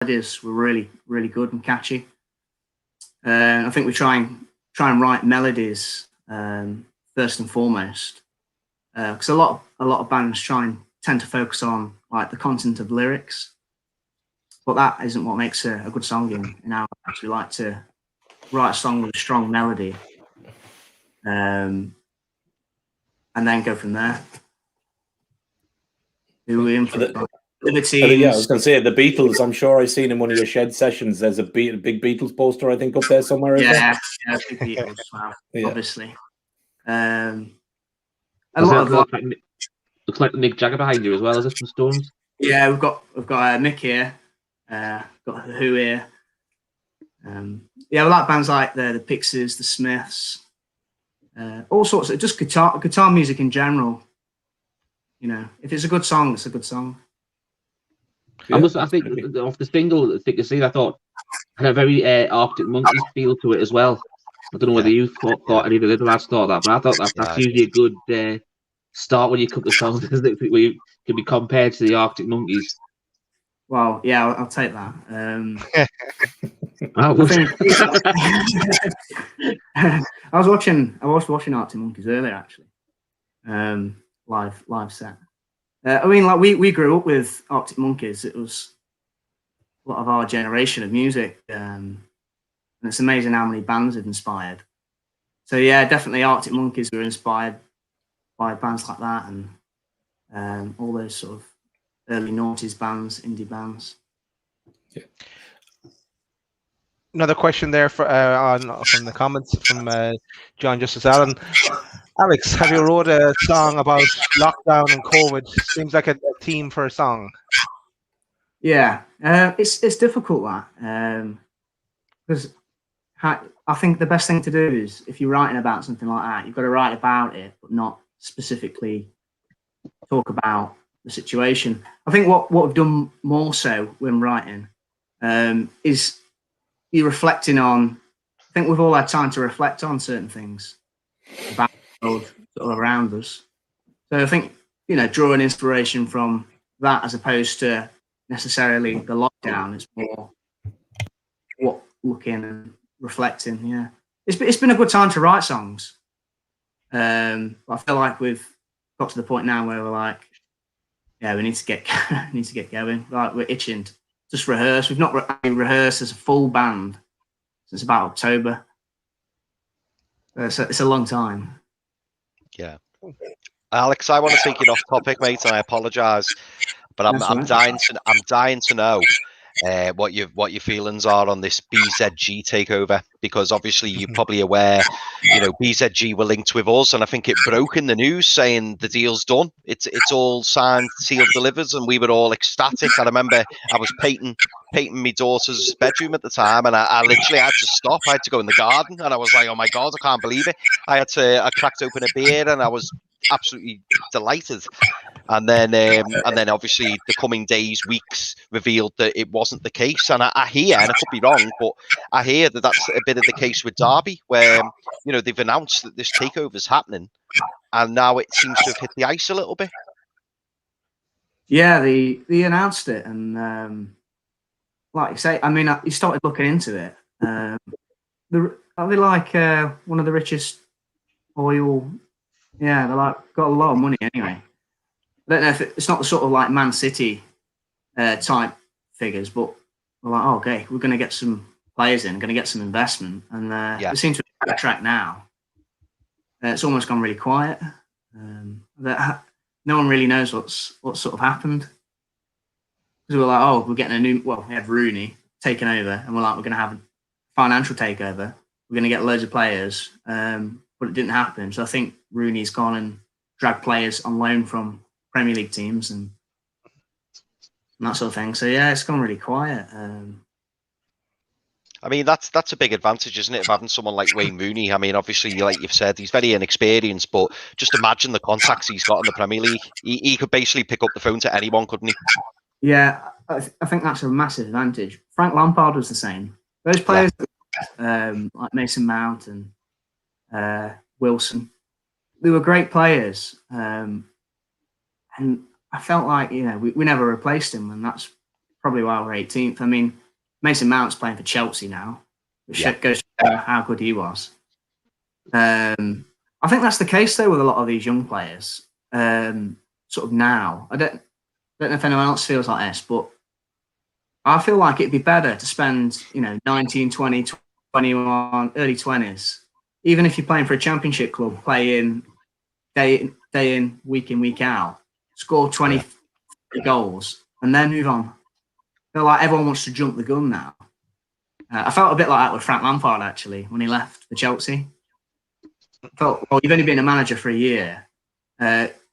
Ideas were really, really good and catchy. I think we try and write melodies first and foremost, because a lot of bands tend to focus on like the content of lyrics, but that isn't what makes a good song in our bands. We like to write a song with a strong melody, and then go from there. Who are we in for? Yeah, I was going to say the Beatles. I'm sure I've seen in one of your shed sessions. There's a big Beatles poster, I think, up there somewhere. Yeah, big Beatles. Wow, yeah. Obviously. A lot of Looks like Mick Jagger behind you as well, is it, from Stones? Yeah, we've got Mick here, got the Who here. Yeah, we like bands like the Pixies, the Smiths, all sorts of just guitar music in general. You know, if it's a good song, it's a good song. I think off the single Thick as Sea, I thought had a very Arctic Monkeys feel to it as well. I don't know whether you thought any of the little lads thought that, but I thought that's usually a good start when you cut the songs, isn't it? Where you can be compared to the Arctic Monkeys. Well, yeah, I'll take that. I was watching Arctic Monkeys earlier, actually. Live set. I mean, like we grew up with Arctic Monkeys. It was a lot of our generation of music, and it's amazing how many bands it inspired. So yeah, definitely Arctic Monkeys were inspired by bands like that, and all those sort of early noughties bands, indie bands. Yeah. Another question there from the comments from John Justice Allen. Alex, have you wrote a song about lockdown and COVID? Seems like a theme for a song. Yeah, it's difficult that because I think the best thing to do is if you're writing about something like that, you've got to write about it, but not specifically talk about the situation. I think what we've done more so when writing is you're reflecting on. I think we've all had time to reflect on certain things about the world sort of around us. So I think, you know, drawing inspiration from that as opposed to necessarily the lockdown. It's more what looking and reflecting. Yeah, it's been a good time to write songs. I feel like we've got to the point now where we're like, yeah, we need to get going. Like we're itching to just rehearse. We've not rehearsed as a full band since about October. It's a long time. Yeah, Alex, I want to take it off topic, mate, and I apologise, but I'm dying to know what your feelings are on this BZG takeover, because obviously you're probably aware, you know, BZG were linked with us, and I think it broke in the news saying the deal's done. It's all signed, sealed, delivered, and we were all ecstatic. I remember I was painting my daughter's bedroom at the time, and I literally had to stop. I had to go in the garden, and I was like, oh my God, I can't believe it. I cracked open a beer, and I was absolutely delighted. And then obviously the coming days, weeks revealed that it wasn't the case. And I hear, and I could be wrong, but I hear that that's a bit of the case with Derby, where, you know, they've announced that this takeover is happening, and now it seems to have hit the ice a little bit. Yeah, they announced it, and like you say, I mean, you started looking into it. Are they like one of the richest oil? Yeah, they're like got a lot of money anyway. I don't know if it's not the sort of like Man City type figures, but we're like, oh, okay, we're going to get some players in, going to get some investment, and we seem to be on track now. It's almost gone really quiet. No one really knows what's sort of happened. Because we're like, oh, we're getting we had Rooney taken over, and we're like, we're going to have a financial takeover. We're going to get loads of players, but it didn't happen. So I think Rooney's gone and dragged players on loan from Premier League teams and that sort of thing. So yeah, it's gone really quiet. I mean, that's a big advantage, isn't it, of having someone like Wayne Rooney? I mean, obviously, like you've said, he's very inexperienced, but just imagine the contacts he's got in the Premier League. He could basically pick up the phone to anyone, couldn't he? Yeah, I think that's a massive advantage. Frank Lampard was the same. Those players, like Mason Mount and Wilson, they were great players. And I felt like, you know, we never replaced him, and that's probably why we're 18th. I mean, Mason Mount's playing for Chelsea now, which goes to show how good he was. I think that's the case, though, with a lot of these young players. Sort of now, I don't know if anyone else feels like this, but I feel like it'd be better to spend, you know, 19, 20, 21, early 20s, even if you're playing for a championship club, playing day in, week out, score 20 goals, and then move on. I feel like everyone wants to jump the gun now. I felt a bit like that with Frank Lampard, actually, when he left for Chelsea. I felt, well, you've only been a manager for a year.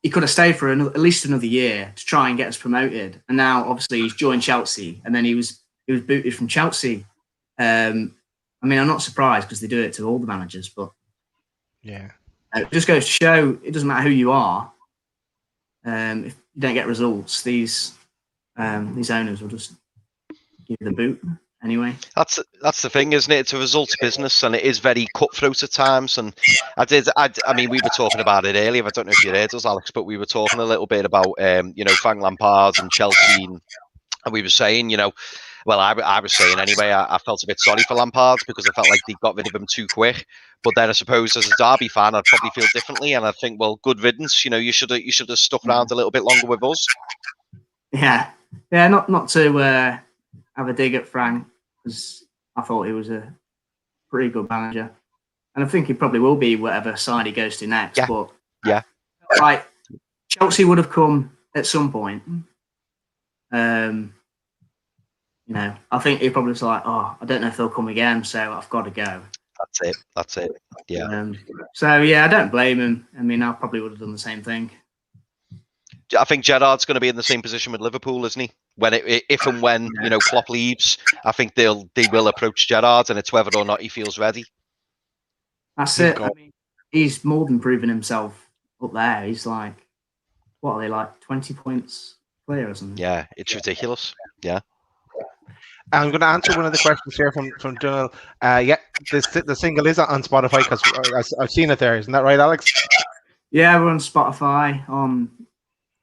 he could have stayed for at least another year to try and get us promoted. And now, obviously, he's joined Chelsea, and then he was booted from Chelsea. I mean, I'm not surprised because they do it to all the managers, but yeah, it just goes to show it doesn't matter who you are. If you don't get results, these owners will just give you the boot anyway. That's the thing, isn't it? It's a results business, and it is very cutthroat at times. And I mean, we were talking about it earlier. I don't know if you heard us, Alex, but we were talking a little bit about Frank Lampard and Chelsea, and we were saying, well, I was saying anyway, I felt a bit sorry for Lampard because I felt like they got rid of him too quick. But then I suppose as a Derby fan, I'd probably feel differently, and I think, well, good riddance. You should have stuck around a little bit longer with us. Yeah. Not to have a dig at Frank, because I thought he was a pretty good manager, and I think he probably will be whatever side he goes to next. Yeah. But yeah, like Chelsea would have come at some point. I think he probably was like, oh, I don't know if they'll come again, so I've got to go. That's it. Yeah. So yeah, I don't blame him. I mean, I probably would have done the same thing. I think Gerrard's going to be in the same position with Liverpool, isn't he? If and when Klopp leaves, I think they will approach Gerrard, and it's whether or not he feels ready. That's it. I mean, he's more than proven himself up there. He's like, what are they, like 20 points clear or something? Yeah, it's ridiculous. Yeah. I'm going to answer one of the questions here from Donald. The single is on Spotify because I've seen it there. Isn't that right, Alex? Yeah, we're on Spotify, on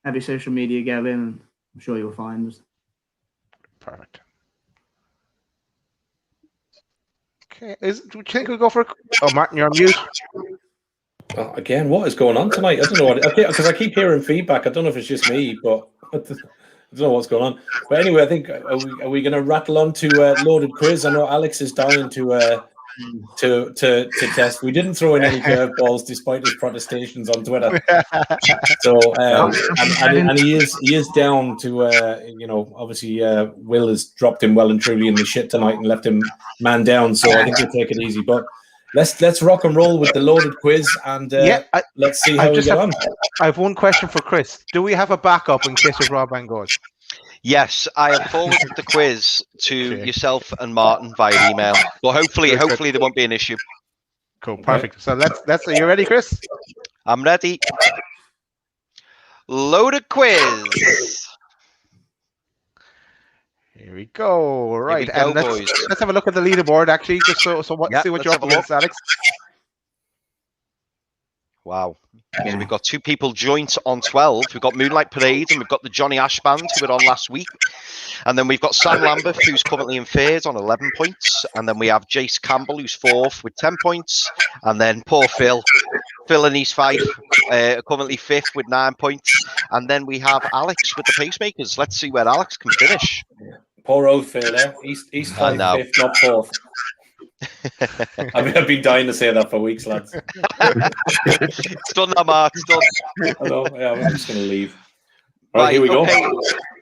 every social media, go in, and I'm sure you'll find us. Perfect. Okay, do you think we'll go for? Oh, Martin, you're on mute. Again, what is going on tonight? I don't know because I keep hearing feedback. I don't know if it's just me, but I don't know what's going on. But anyway, I think are we going to rattle on to loaded quiz? I know Alex is dying to test. We didn't throw in any curveballs despite his protestations on Twitter. So and he is down to obviously Will has dropped him well and truly in the shit tonight and left him man down. So I think we'll take it easy. But let's rock and roll with the loaded quiz and let's see how we get on. I have one question for Chris. Do we have a backup in case of Robban goes? Yes, I have forwarded the quiz to yourself and Martin via email. Well, hopefully there won't be an issue. Cool, perfect. So let's. Are you ready, Chris? I'm ready. Loaded quiz. Here we go. Right, and boys. Let's have a look at the leaderboard. Actually, just see what you're up against, Alex. Wow. So we've got two people joint on 12. We've got Moonlight Parade and we've got the Johnny Ash Band who were on last week. And then we've got Sam Lambert, who's currently in third on 11 points. And then we have Jace Campbell, who's fourth with 10 points. And then poor Phil and East Fife, currently fifth with 9 points. And then we have Alex with the pacemakers. Let's see where Alex can finish. Poor old Phil, eh? East Fife fifth, not fourth. I've been dying to say that for weeks, lads. It's done now, Mark. It's done. I know. Yeah, I'm just going to leave. Right, here we go.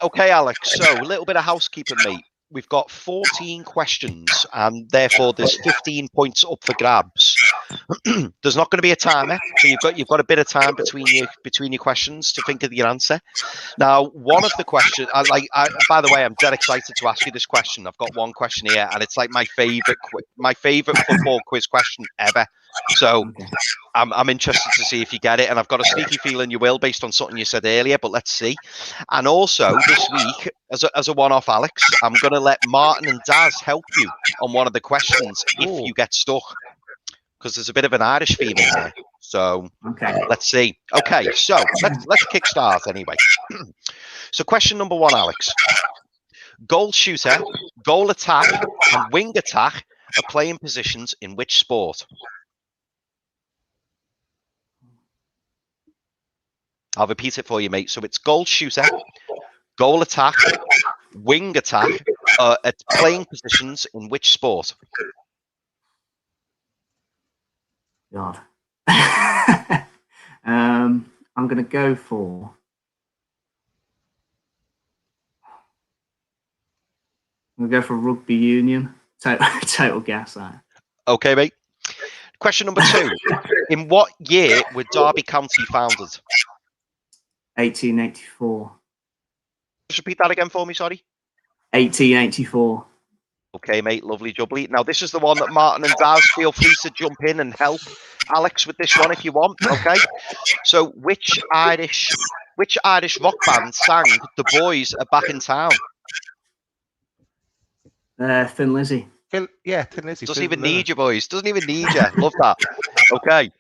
Okay, Alex. So a little bit of housekeeping, mate. We've got 14 questions, and therefore there's 15 points up for grabs. There's not going to be a timer, so you've got a bit of time between your questions to think of your answer. Now, one of the questions, by the way, I'm dead excited to ask you this question. I've got one question here, and it's like my favorite football quiz question ever. So I'm interested to see if you get it, and I've got a sneaky feeling you will, based on something you said earlier. But let's see. And also this week, as a one-off, Alex, I'm going to let Martin and Daz help you on one of the questions if you get stuck, because there's a bit of an Irish feeling there. So let's see. Okay, so let's kickstart anyway. So question number one, Alex. Goal shooter, goal attack, and wing attack are playing positions in which sport? I'll repeat it for you, mate. So it's goal shooter, goal attack, wing attack at playing positions in which sport? God. I'm going to go for... I'm going to go for rugby union. Total gas that. Okay, mate. Question number two. In what year were Derby County founded? 1884. Just repeat that again for me, sorry. 1884. Okay, mate, lovely jubbly. Now, this is the one that Martin and Daz, feel free to jump in and help Alex with this one if you want, okay? So, which Irish rock band sang "The Boys Are Back in Town"? Thin Lizzy. Thin Lizzy. Doesn't even need you, boys. Doesn't even need you. Love that. Okay.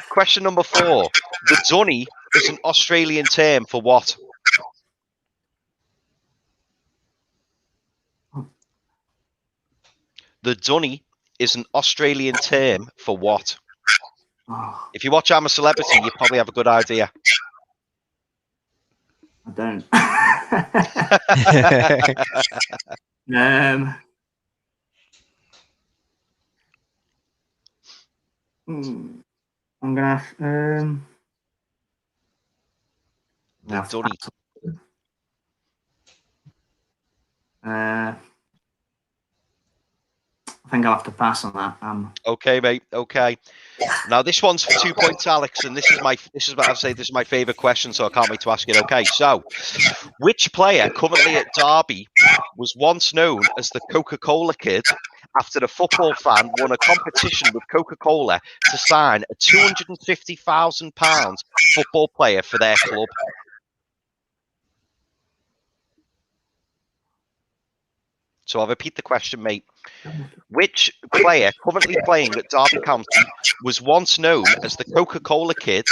Question number 4. The dunny is an Australian term for what? The dunny is an Australian term for what? Oh, If you watch I'm a Celebrity, you probably have a good idea. I don't. I'm gonna. The dunny. I think I'll have to pass on that. Okay, mate. Okay. Now this one's for 2 points, Alex, and this is what I say. This is my favourite question, so I can't wait to ask it. Okay, so which player currently at Derby was once known as the Coca-Cola Kid after the football fan won a competition with Coca-Cola to sign a £250,000 football player for their club? So I'll repeat the question, mate. Which player currently playing at Derby County was once known as the Coca-Cola Kid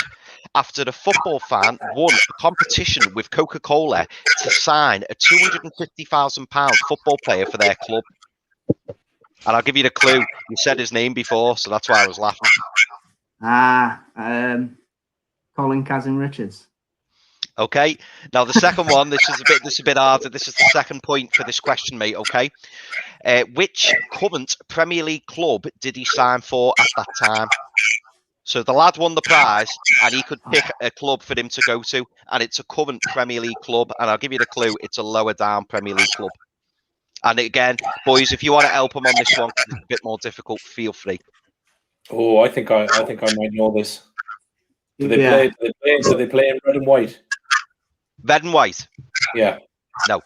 after the football fan won a competition with Coca-Cola to sign a £250,000 football player for their club? And I'll give you the clue. You said his name before, so that's why I was laughing. Colin Kazim Richards. Okay. Now the second one. This is a bit harder. This is the second point for this question, mate. Okay. Which current Premier League club did he sign for at that time? So the lad won the prize, and he could pick a club for him to go to, and it's a current Premier League club. And I'll give you the clue. It's a lower down Premier League club. And again, boys, if you want to help him on this one, 'cause it's a bit more difficult, feel free. Oh, I think I might know this. Do they play in red and white? Red and white? Yeah. No.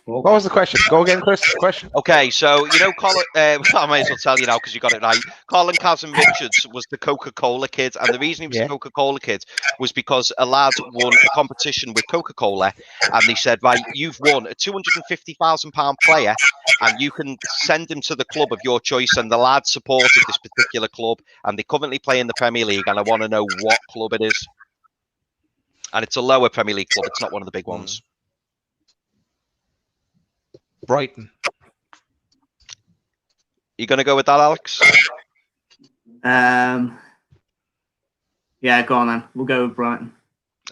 What was the question? Go again, Chris. Question. Okay, so you know, Colin. I might as well tell you now because you got it right. Colin Kazim Richards was the Coca-Cola Kid, and the reason he was the Coca-Cola Kid was because a lad won a competition with Coca-Cola, and they said, "Right, you've won a £250,000 player, and you can send him to the club of your choice." And the lad supported this particular club, and they currently play in the Premier League. And I want to know what club it is. And it's a lower Premier League club. It's not one of the big ones. Brighton. You going to go with that, Alex? Yeah, go on then. We'll go with Brighton.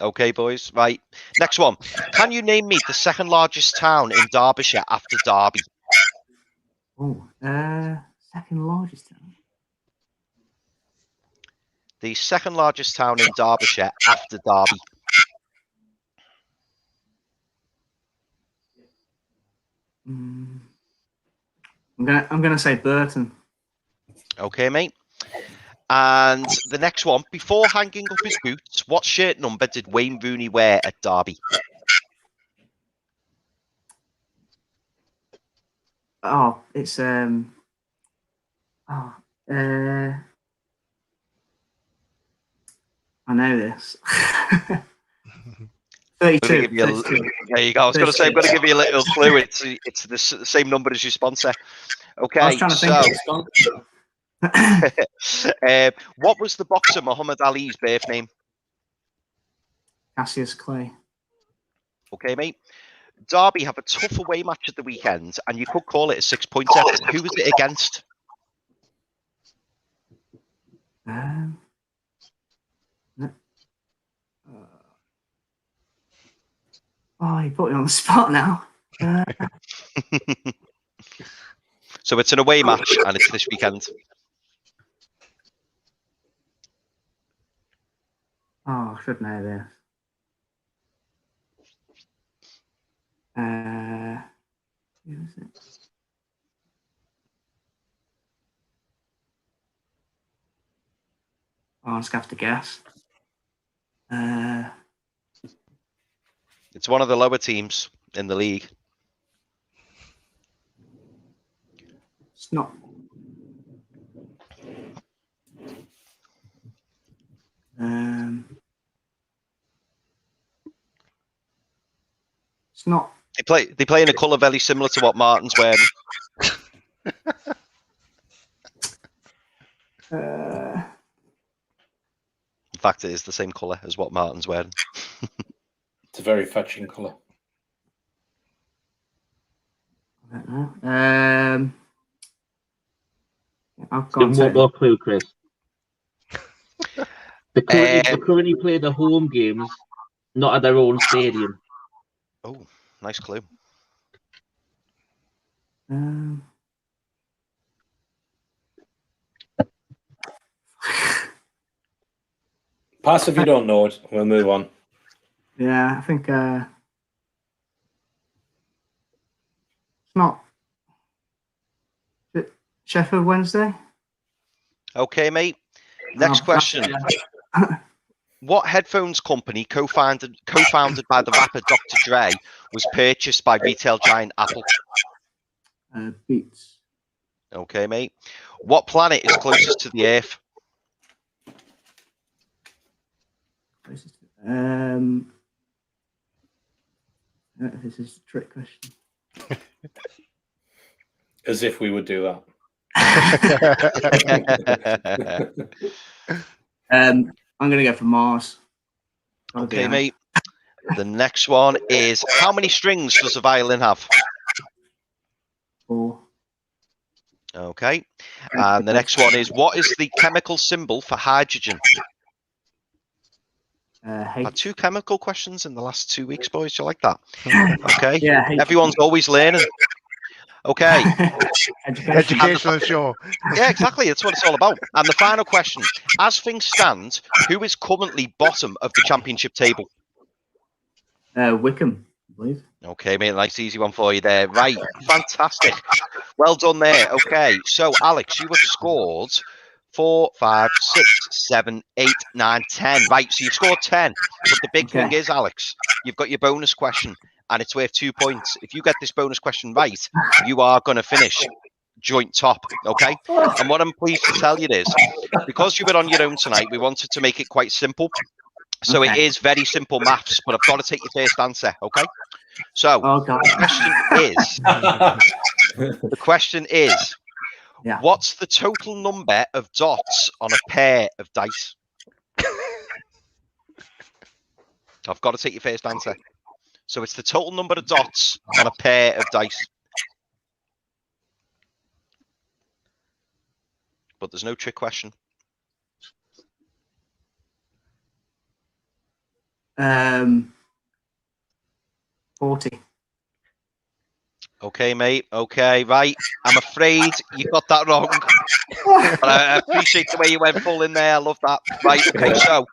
Okay, boys. Right. Next one. Can you name me the second largest town in Derbyshire after Derby? Oh, second largest town. The second largest town in Derbyshire after Derby. I'm gonna say Burton. Okay, mate. And the next one, before hanging up his boots, what shirt number did Wayne Rooney wear at Derby? Oh, it's I know this. 32. There you go. I was going to say, I'm going to give you a little clue. It's the same number as your sponsor. Okay. I was trying to think of the sponsor. What was the boxer Muhammad Ali's birth name? Cassius Clay. Okay, mate. Derby have a tough away match at the weekend, and you could call it a 6-pointer. Who was it against? Oh, you put me on the spot now. So it's an away match, and it's this weekend. Oh, I should know this. Who is it? Oh, I'm just gonna have to guess. It's one of the lower teams in the league. It's not. It's not. They play in a colour very similar to what Martin's wearing. In fact, it is the same colour as what Martin's wearing. It's a very fetching colour. I don't know. I've Give gone one more clue, Chris. They currently play the home games, not at their own stadium. Oh, nice clue. Pass if you don't know it. We'll move on. Yeah, I think it's not. Is it Sheffield Wednesday? Okay, mate. Next question. What headphones company, co-founded by the rapper Dr. Dre, was purchased by retail giant Apple? Beats. Okay, mate. What planet is closest to the Earth? This is a trick question. As if we would do that. I'm going to go for Mars. Okay, mate. The next one is, how many strings does a violin have? 4. Okay. And the next one is, what is the chemical symbol for hydrogen? H. Had 2 chemical questions in the last 2 weeks, boys. Do you like that? Okay. Yeah, Everyone's always learning. Okay. Educational show. Yeah, exactly. That's what it's all about. And the final question, as things stand, who is currently bottom of the championship table? Wickham, I believe. Okay, mate, nice easy one for you there. Right, fantastic. Well done there. Okay, so Alex, you have scored 4, 5, 6, 7, 8, 9, 10. Right, so you've scored 10. But the big thing is, Alex, you've got your bonus question, and it's worth 2 points. If you get this bonus question right, you are going to finish joint top, okay? And what I'm pleased to tell you is, because you were on your own tonight, we wanted to make it quite simple. So it is very simple maths, but I've got to take your first answer, okay? So the question is, what's the total number of dots on a pair of dice? I've got to take your first answer. So it's the total number of dots on a pair of dice. But there's no trick question. 40. Okay, mate. Okay, right. I'm afraid you got that wrong. But I appreciate the way you went full in there. I love that. Right, okay, so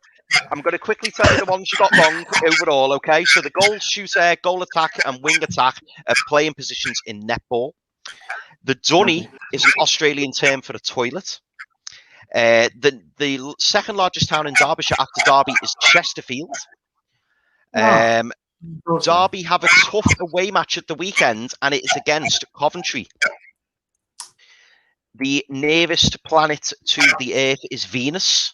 I'm going to quickly tell you the ones you got wrong overall, okay? So the goal shooter, goal attack, and wing attack are playing positions in netball. The dunny is an Australian term for a toilet. The second largest town in Derbyshire after Derby is Chesterfield. Derby have a tough away match at the weekend, and it is against Coventry. The nearest planet to the Earth is Venus.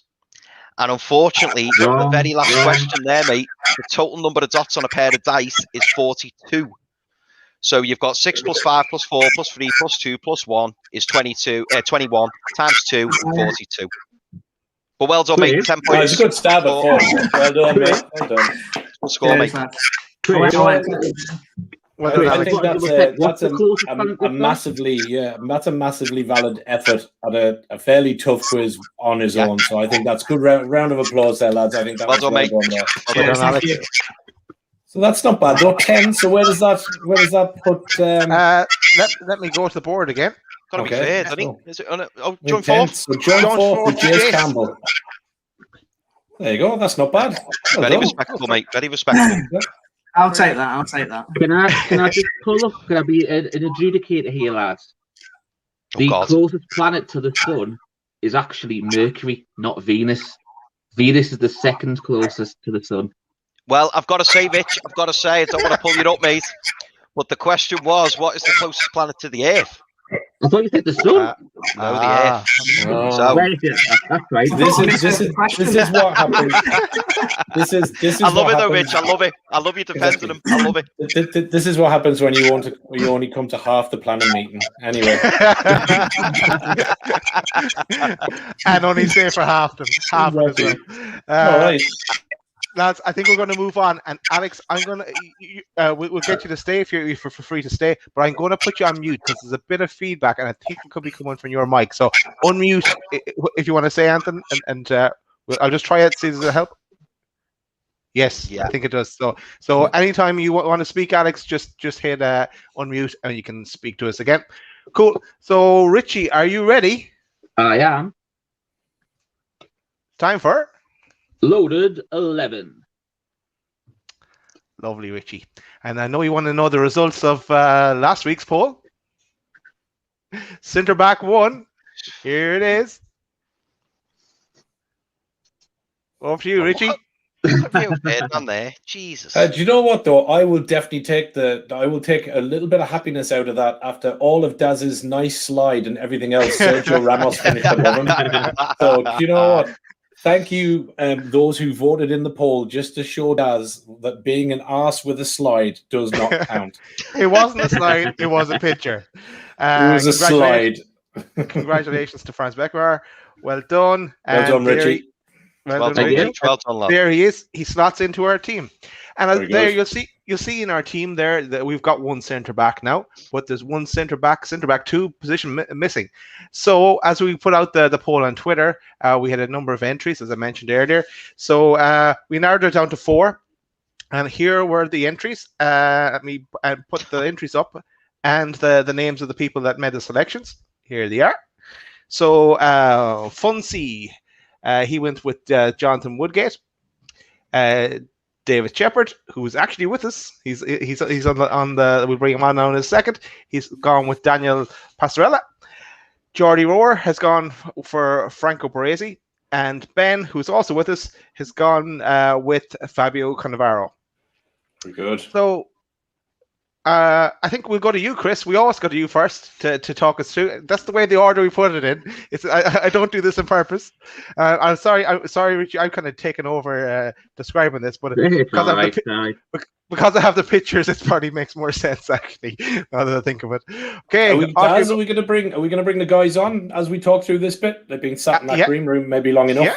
And unfortunately, the very last question there, mate, the total number of dots on a pair of dice is 42. So you've got 6 plus 5 plus 4 plus 3 plus 2 plus 1 is 21 times 2 is 42. But well done, mate. 10 points. It's a good stab at 4. Well done, mate. Well done. Good score, mate. I think that's a massively valid effort at a fairly tough quiz on his own. So I think that's good round of applause there, lads. I think that was well done, mate. Well done, Alex. So that's not bad. Though 10. So where does that put? Let me go to the board again. Got to be fair, doesn't he? Is it on joint 4? So joint 4 with Jace Campbell. There you go. That's not bad. Very respectable, mate. Very respectable. I'll take that. Can I just pull up? Can I be an adjudicator here, lads? The closest planet to the sun is actually Mercury, not Venus. Venus is the second closest to the sun. Well, I've got to say, Rich, I don't want to pull you up, mate. But the question was, what is the closest planet to the Earth? I thought you said the sun. No, the Earth. So, Where is it? That's right. This is what happens. This is. I love what it though, happens. Rich. I love it. I love you defending him. I love it. This is what happens when you only come to half the planning meeting. Anyway, and only stay for half them. Half of as well. All right. Lads, I think we're going to move on. And Alex, I'm going to we'll get you to stay if you're free to stay. But I'm going to put you on mute because there's a bit of feedback, and I think it could be coming from your mic. So unmute if you want to say anything, and I'll just try it. See, does it help? Yes, yeah. I think it does. So anytime you want to speak, Alex, just hit unmute, and you can speak to us again. Cool. So Richie, are you ready? I am. Time for Loaded 11. Lovely, Richie. And I know you want to know the results of last week's poll. Centre back 1. Here it is. Over to you, Richie. On there. Jesus. Do you know what though? I will definitely take I will take a little bit of happiness out of that after all of Daz's nice slide and everything else. Sergio Ramos finished above him. So do you know what? Thank you, those who voted in the poll, just to show Daz that being an arse with a slide does not count. It wasn't a slide; it was a picture. It was a slide. Congratulations to Franz Beckenbauer. Well done. Well done, Richie. Well done, Richie. Well done, lad. There he is. He slots into our team, and there you'll see in our team there that we've got one centre back now, but there's one centre back 2 position missing. So as we put out the poll on Twitter, we had a number of entries, as I mentioned earlier. So we narrowed it down to 4, and here were the entries. Let me put the entries up and the names of the people that made the selections. Here they are. So Funcy. He went with Jonathan Woodgate, David Shepherd, who's actually with us. He's on the. We'll bring him on now in a second. He's gone with Daniel Pascarella. Jordi Rohr has gone for Franco Baresi, and Ben, who's also with us, has gone with Fabio Canavaro. Very good. So. I think we'll go to you, Chris. We always go to you first to talk us through. That's the way the order we put it in. I don't do this on purpose. I'm sorry, Richie. I'm kind of taken over describing this, but because I have the pictures, it probably makes more sense actually. Now that I think of it. Okay, are we going to bring the guys on as we talk through this bit? They've been sat in that green room maybe long enough. Yeah.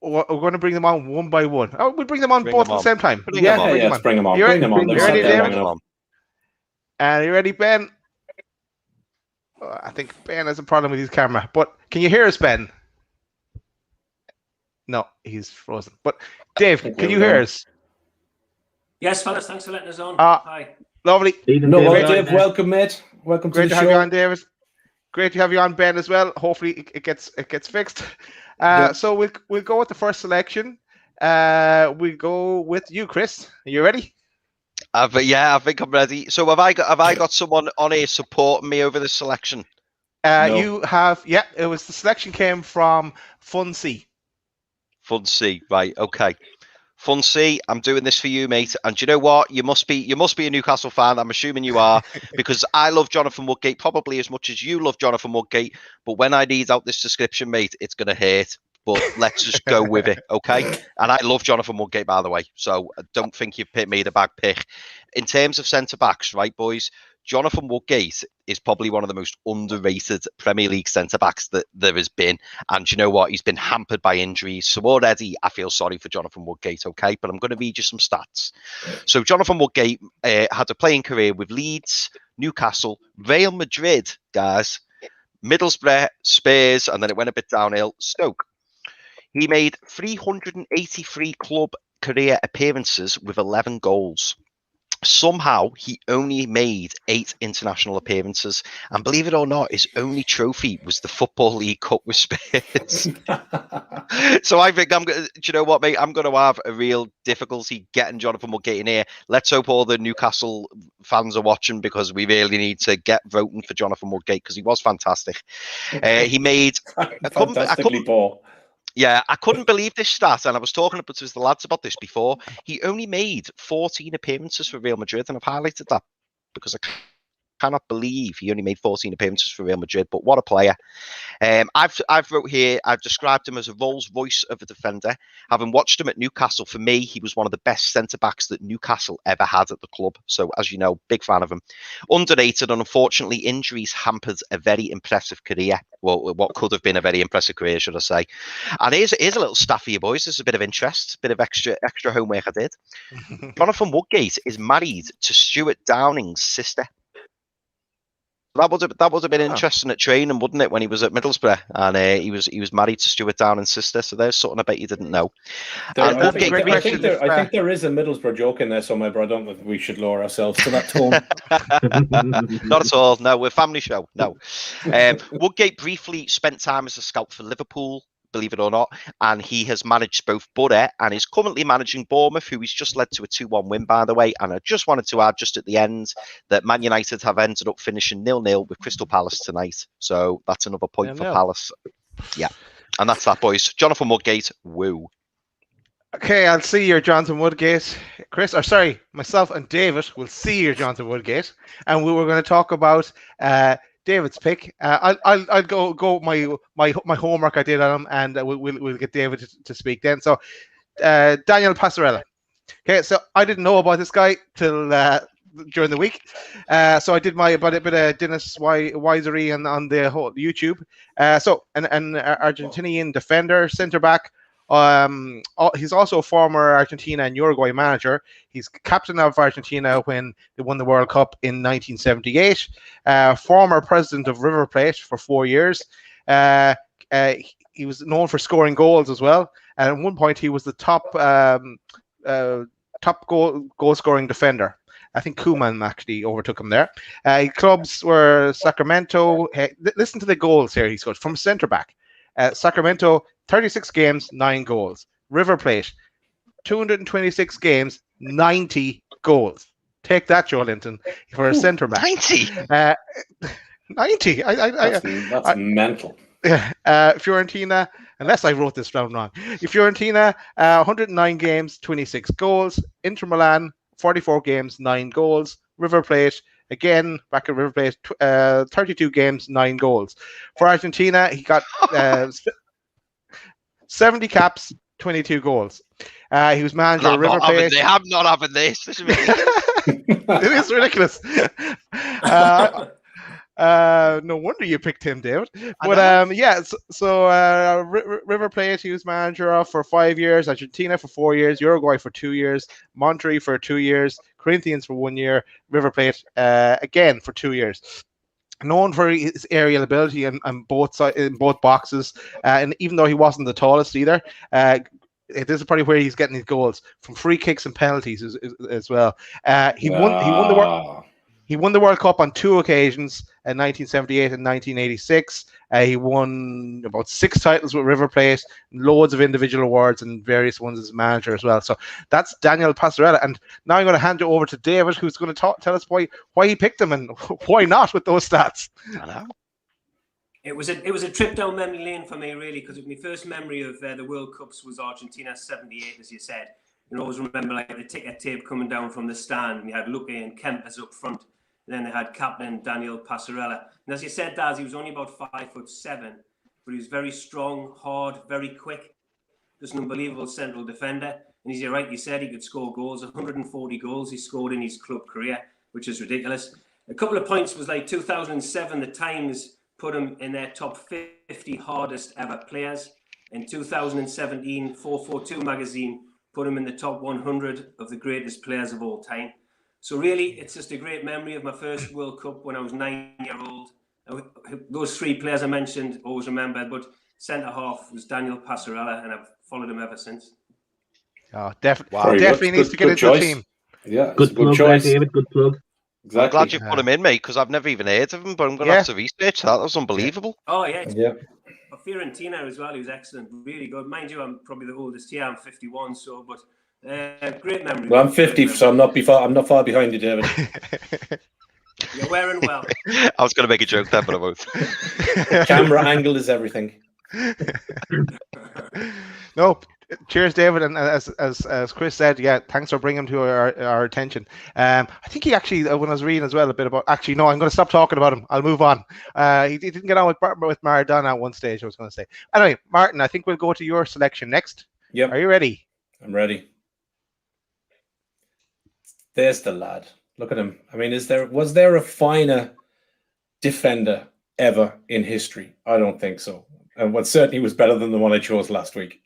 We're going to bring them on one by one. Oh, we'll bring them on both at the same time. Let's bring them on. Bring them on. You ready, David? Are you ready, Ben? I think Ben has a problem with his camera. But can you hear us, Ben? No, he's frozen. But Dave, can you hear us? Yes, fellas. Thanks for letting us on. Hi. Lovely. Dave, welcome, mate. Welcome to the show. Great to have you on, David. Great to have you on, Ben, as well. Hopefully, it gets fixed. So we'll go with the first selection. We'll go with you, Chris. Are you ready? I think I'm ready. So have I got someone on here supporting me over this selection? No. You have, it was the selection came from Fun C. Fun C, right? Okay. Fun C, I'm doing this for you, mate. And do you know what? You must be a Newcastle fan. I'm assuming you are, because I love Jonathan Woodgate probably as much as you love Jonathan Woodgate. But when I read out this description, mate, it's gonna hurt. But let's just go with it, okay? And I love Jonathan Mulgate, by the way, so I don't think you've made a bad pick. In terms of centre-backs, right, boys, Jonathan Mulgate is probably one of the most underrated Premier League centre-backs that there has been. And you know what? He's been hampered by injuries. So already I feel sorry for Jonathan Woodgate, okay? But I'm going to read you some stats. So Jonathan Woodgate had a playing career with Leeds, Newcastle, Real Madrid, guys, Middlesbrough, Spurs, and then it went a bit downhill, Stoke. He made 383 club career appearances with 11 goals. Somehow, he only made 8 international appearances. And believe it or not, his only trophy was the Football League Cup with Spurs. So I think do you know what, mate? I'm going to have a real difficulty getting Jonathan Mulgate in here. Let's hope all the Newcastle fans are watching, because we really need to get voting for Jonathan Mulgate, because he was fantastic. He made fantastically poor. Yeah, I couldn't believe this stat, and I was talking to the lads about this before. He only made 14 appearances for Real Madrid, and I've highlighted that because I cannot believe he only made 14 appearances for Real Madrid, but what a player. I've wrote here, I've described him as a Rolls Royce of a defender. Having watched him at Newcastle, for me, he was one of the best centre-backs that Newcastle ever had at the club. So, as you know, big fan of him. Underrated, and unfortunately, injuries hampered a very impressive career. Well, what could have been a very impressive career, should I say. And here's a little stuff for you boys. There's a bit of interest, a bit of extra homework I did. Jonathan Woodgate is married to Stuart Downing's sister. That would have been interesting at training, wouldn't it, when he was at Middlesbrough, and he was married to Stuart Downing's sister. So there's something I bet you didn't know. I think there is a Middlesbrough joke in there somewhere, but I don't think we should lower ourselves to that tone. Not at all. No, we're a family show. No. Woodgate briefly spent time as a scout for Liverpool, believe it or not, and he has managed both Borough and is currently managing Bournemouth, who he's just led to a 2-1 win, by the way. And I just wanted to add just at the end that Man United have ended up finishing 0-0 with Crystal Palace tonight. So that's another point for Palace. Yeah. And that's that, boys. Jonathan Woodgate, woo. Okay, I'll see your Jonathan Woodgate. Chris, or sorry, myself and David will see your Jonathan Woodgate. And we were going to talk about David's pick. I'll go my homework I did on him, and we'll get David to speak then. So Daniel Pascarella. Okay, so I didn't know about this guy till during the week. So I did my bit of Dennis Wisery on the whole YouTube. So an Argentinian defender, centre back. He's also a former Argentina and Uruguay manager. He's captain of Argentina when they won the World Cup in 1978. Former president of River Plate for 4 years. He was known for scoring goals as well. And at one point, he was the top goal scoring defender. I think Koeman actually overtook him there. Clubs were Sacramento. Listen to the goals here he scored from centre back. Sacramento, 36 games, 9 goals. River Plate, 226 games, 90 goals. Take that, Joe Linton, for a centre back. 90? 90. That's mental. Fiorentina, unless I wrote this down wrong. Fiorentina, 109 games, 26 goals. Inter Milan, 44 games, 9 goals. River Plate, again, back at River Plate, 32 games, 9 goals. For Argentina, he got 70 caps, 22 goals. He was manager of River Plate. They have not having this. This is it is ridiculous. No wonder you picked him, David. But River Plate, he was manager of for 5 years, Argentina for 4 years, Uruguay for 2 years, Monterrey for 2 years, Corinthians for 1 year, River Plate again for 2 years. Known for his aerial ability in both boxes, and even though he wasn't the tallest either, this is probably where he's getting his goals from free kicks and penalties as well. He won the World Cup on 2 occasions, in 1978 and 1986. He won about 6 titles with River Plate, loads of individual awards and various ones as manager as well. So that's Daniel Pascarella. And now I'm going to hand it over to David, who's going to tell us why he picked him and why not with those stats. Hello. It was a trip down memory lane for me, really, because my first memory of the World Cups was Argentina '78, as you said. I always remember like the ticket tape coming down from the stand. We had Luque and Kempers up front. And then they had captain Daniel Pascarella. And as you said, Daz, he was only about 5'7", but he was very strong, hard, very quick. Just an unbelievable central defender. And as you're right, you said he could score goals. 140 goals he scored in his club career, which is ridiculous. A couple of points was like 2007, the Times put him in their top 50 hardest ever players. In 2017, 442 magazine put him in the top 100 of the greatest players of all time. So really, it's just a great memory of my first World Cup when I was 9-year-old. Those 3 players I mentioned, always remembered, but centre-half was Daniel Pascarella, and I've followed him ever since. Oh, definitely needs to get into the team. Yeah, good plug, choice. David, good plug. Exactly. I'm glad you put him in, mate, because I've never even heard of him, but I'm going to have to research that. That was unbelievable. Oh, yeah. For Fiorentina as well, he was excellent, really good. Mind you, I'm probably the oldest here. I'm 51, so, but great memory. Well, I'm 50, so I'm not far behind you, David. You're wearing well. I was going to make a joke there, but I won't. Camera angle is everything. No, cheers, David. And as Chris said, yeah, thanks for bringing him to our attention. I think he actually, when I was reading as well a bit about, actually, no, I'm going to stop talking about him. I'll move on. He didn't get on with Maradona at one stage, I was going to say. Anyway, Martin, I think we'll go to your selection next. Yep. Are you ready? I'm ready. There's the lad. Look at him. I mean, was there a finer defender ever in history? I don't think so. And what certainly was better than the one I chose last week.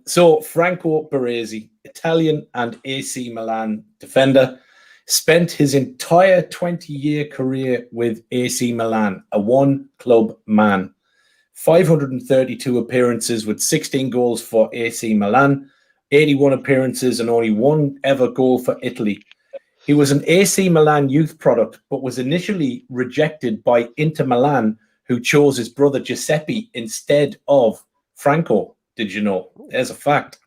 So Franco Baresi, Italian and AC Milan defender, spent his entire 20-year career with AC Milan, a one-club man. 532 appearances with 16 goals for AC Milan, 81 appearances and only one ever goal for Italy. He was an AC Milan youth product, but was initially rejected by Inter Milan, who chose his brother Giuseppe instead of Franco. Did you know? There's a fact.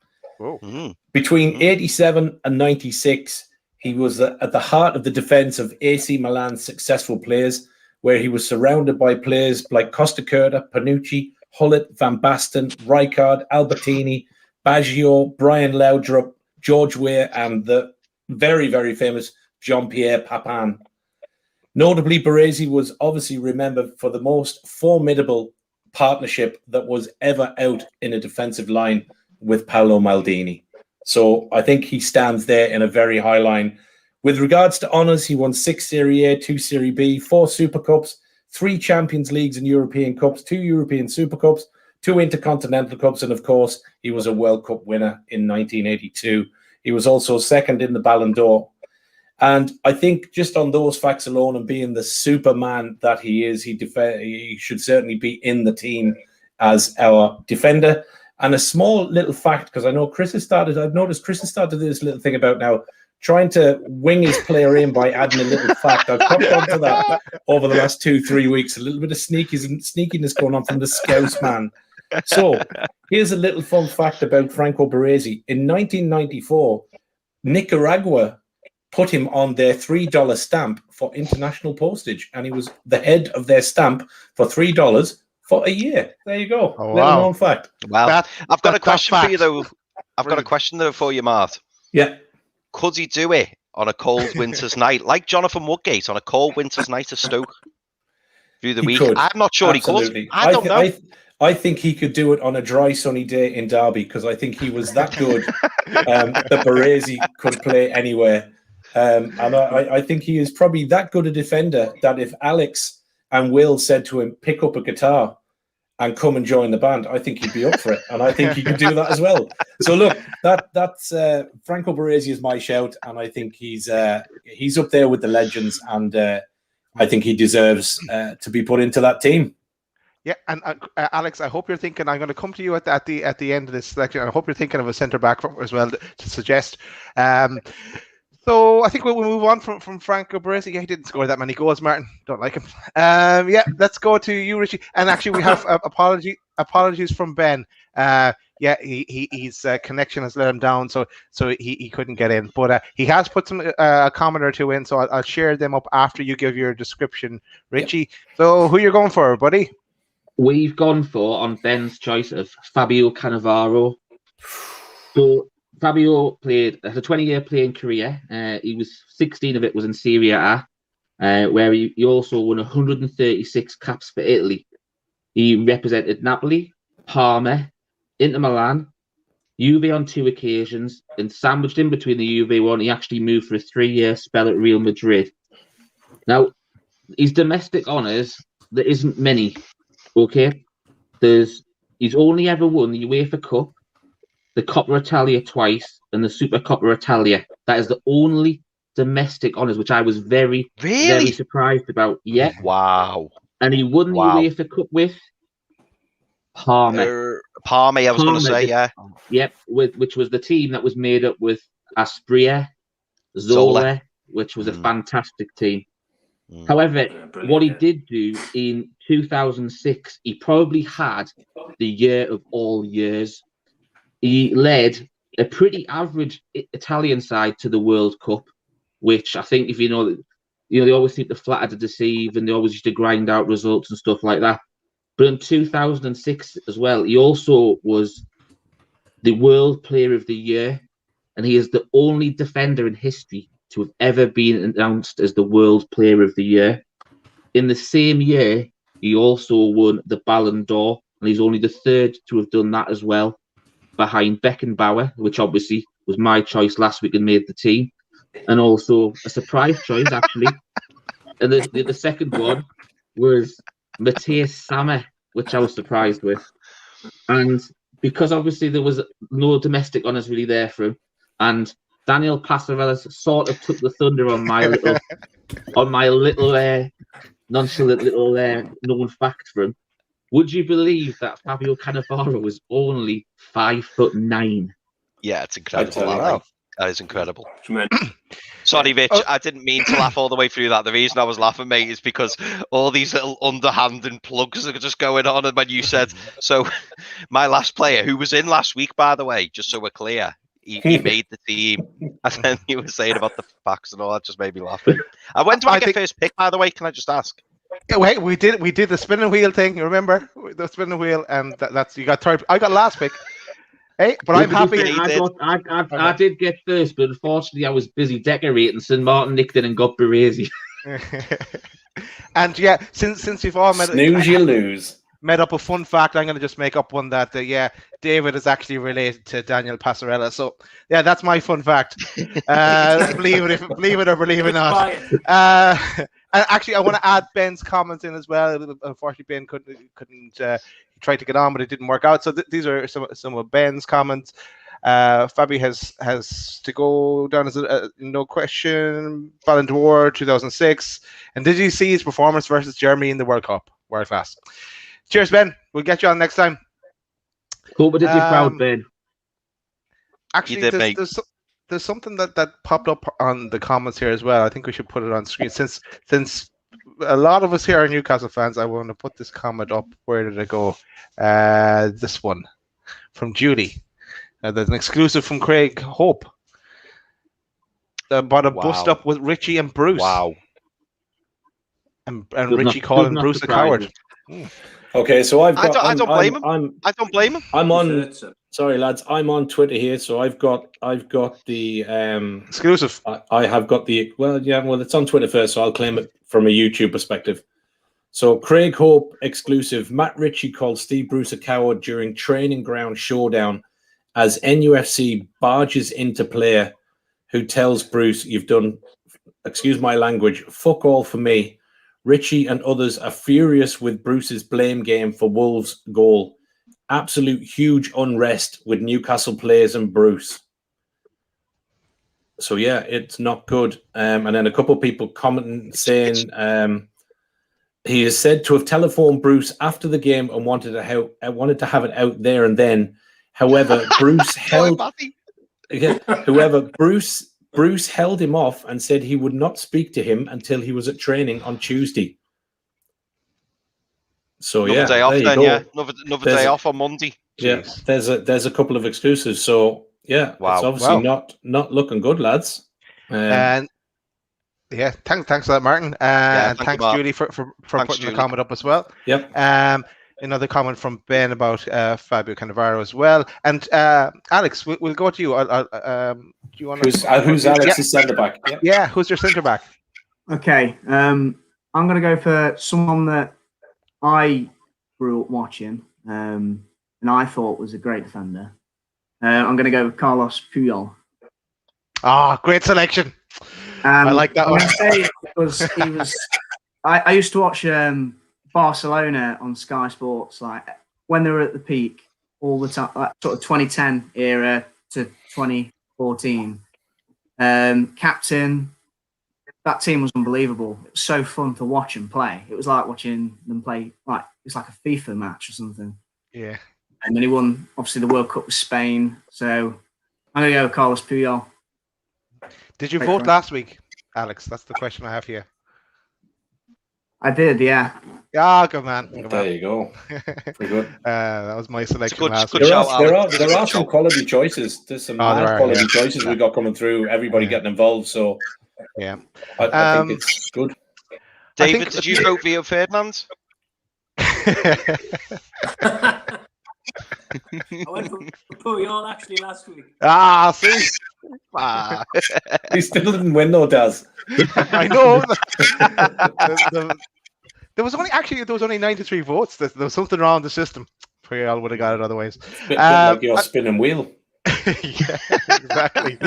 Between 87 and 96, he was at the heart of the defense of AC Milan's successful players, where he was surrounded by players like Costacurta, Panucci, Hullet, Van Basten, Rijkaard, Albertini, Baggio, Brian Laudrup, George Weah, and the very, very famous Jean-Pierre Papin. Notably, Baresi was obviously remembered for the most formidable partnership that was ever out in a defensive line with Paolo Maldini. So I think he stands there in a very high line. With regards to honours, he won 6 Serie A, 2 Serie B, 4 Super Cups, 3 Champions Leagues and European Cups, 2 European Super Cups, 2 Intercontinental Cups, and of course, he was a World Cup winner in 1982. He was also second in the Ballon d'Or. And I think just on those facts alone and being the Superman that he is, he should certainly be in the team as our defender. And a small little fact, because I know I've noticed Chris has started this little thing about now trying to wing his player in by adding a little fact. I've come onto that over the last 2-3 weeks. A little bit of sneakiness going on from the Scouse man. So here's a little fun fact about Franco Baresi. In 1994, Nicaragua put him on their $3 stamp for international postage, and he was the head of their stamp for $3 for a year. There you go. Oh, little known fact. Well, I've got a question for you, though. I've got a question, though, for you, Mart. Yeah. Could he do it on a cold winter's night, like Jonathan Mulgate on a cold winter's night at Stoke through the week? Could. I'm not sure Absolutely. he could. I don't know. I think he could do it on a dry, sunny day in Derby, because I think he was that good that Baresi could play anywhere. And I think he is probably that good a defender that if Alex and Will said to him, pick up a guitar and come and join the band, I think he'd be up for it. And I think he could do that as well. So look, that's Franco Baresi is my shout. And I think he's up there with the legends. And I think he deserves to be put into that team. Yeah, and Alex, I hope you're thinking. I'm going to come to you at the end of this selection. I hope you're thinking of a centre back as well to suggest. So I think we'll move on from Franco Baresi. Yeah, he didn't score that many goals, Martin. Don't like him. Yeah, let's go to you, Richie. And actually, we have apologies from Ben. Yeah, his connection has let him down, so he couldn't get in. But he has put a comment or two in, so I'll share them up after you give your description, Richie. Yep. So who you're going for, buddy? We've gone for, on Ben's choice, of Fabio Canavaro. So Fabio had a 20-year playing career. He was 16 of it was in Serie A, where he also won 136 caps for Italy. He represented Napoli, Parma, Inter Milan, Juve on 2 occasions, and sandwiched in between the Juve one, he actually moved for a 3-year spell at Real Madrid. Now, his domestic honours, there isn't many. Okay, he's only ever won the UEFA Cup, the Coppa Italia twice, and the Super Coppa Italia. That is the only domestic honours, which I was very surprised about. Yeah. Wow. And he won the UEFA Cup with Parma. Parma, I was going to say, yeah. Yep, which was the team that was made up with Aspria, Zola, which was a fantastic team. However, what he did do in 2006, he probably had the year of all years. He led a pretty average Italian side to the World Cup, which I think, if you know, they always seem to flatter to deceive, and they always used to grind out results and stuff like that. But in 2006 as well, he also was the World Player of the Year, and he is the only defender in history to have ever been announced as the World Player of the Year. In the same year, he also won the Ballon d'Or, and he's only the third to have done that as well, behind Beckenbauer, which obviously was my choice last week and made the team, and also a surprise choice, actually. And the second one was Matthias Sammer, which I was surprised with. And because obviously there was no domestic honours really there for him, and Daniel Pascarella sort of took the thunder on my little nonchalant little known fact for him. Would you believe that Fabio Canavaro was only 5'9"? Yeah, it's incredible. That is incredible. Tremendous. Sorry, Rich, I didn't mean to laugh all the way through that. The reason I was laughing, mate, is because all these little underhanded plugs are just going on. And when you said, so my last player, who was in last week, by the way, just so we're clear, he made the team. And then you were saying about the facts and all that, just made me laugh. And when do I get first pick, by the way? Can I just ask? Wait, we did the spinning wheel thing. You remember the spinning wheel, and that's you got third. I got last pick. Hey, but I'm happy. I did get first, but unfortunately I was busy decorating. St. Martin nicked it and got Baresi. And yeah, since we've all met, snooze you lose. Made up a fun fact. I'm going to just make up one that David is actually related to Daniel Pascarella. So yeah, that's my fun fact. Believe it or believe it not. And actually, I want to add Ben's comments in as well. Unfortunately, Ben couldn't. He tried to get on, but it didn't work out. So these are some of Ben's comments. Fabi has to go down as a no question Ballon d'Or 2006. And did you see his performance versus Germany in the World Cup? World class. Cheers, Ben. We'll get you on next time. Hope I did you proud, Ben. Actually, there's something that popped up on the comments here as well. I think we should put it on screen. Since a lot of us here are Newcastle fans, I want to put this comment up. Where did it go? This one from Judy. There's an exclusive from Craig Hope. About a bust up with Richie and Bruce. Wow. And Richie calling Bruce a coward. Okay, so I don't blame him. I don't blame him. I'm on. Sorry, lads. I'm on Twitter here, so I've got the exclusive. I have got the well, it's on Twitter first, so I'll claim it from a YouTube perspective. So Craig Hope exclusive. Matt Ritchie called Steve Bruce a coward during training ground showdown as NUFC barges into player who tells Bruce, "You've done, excuse my language, fuck all for me." Ritchie and others are furious with Bruce's blame game for Wolves' goal. Absolute huge unrest with Newcastle players and Bruce. So yeah, it's not good. And then a couple of people commenting saying he is said to have telephoned Bruce after the game and wanted to have it out there and then. However, Bruce held. Bruce held him off and said he would not speak to him until he was at training on Tuesday. So another day off then, yeah. Another day off on Monday. Yeah, there's a couple of exclusives. So yeah, it's obviously not looking good, lads. And yeah, thanks for that, Martin. And thanks, Julie, for putting the comment up as well. Yep. Another comment from Ben about Fabio Canavaro as well. And Alex, we'll go to you. Do you want to? Who's Alex's centre back? Yep. Yeah, who's your centre back? Okay, I'm going to go for someone that I grew up watching and I thought was a great defender. I'm going to go with Carlos Puyol. Great selection. I like that one. Because he was. I used to watch Barcelona on Sky Sports, like when they were at the peak all the time, like sort of 2010 era to 2014. Captain, that team was unbelievable. It was so fun to watch them play. It was like watching them play, like it's like a FIFA match or something. Yeah. And then he won, obviously, the World Cup with Spain. So I'm going to go with Carlos Puyol. Did you vote last week, Alex? That's the question I have here. I did, yeah. Good man. There you go. Pretty good. That was my selection last week. There are some quality choices. There's some quality choices we got coming through. Everybody getting involved. So yeah, I think it's good. David, did you vote Rio Ferdinand? I went for Puyol actually last week. Ah, see? He still didn't win, though, Daz. I know. There was only 93 votes. There was something wrong with the system. Puyol would have got it otherwise. Bit like your spinning wheel. Yeah, exactly.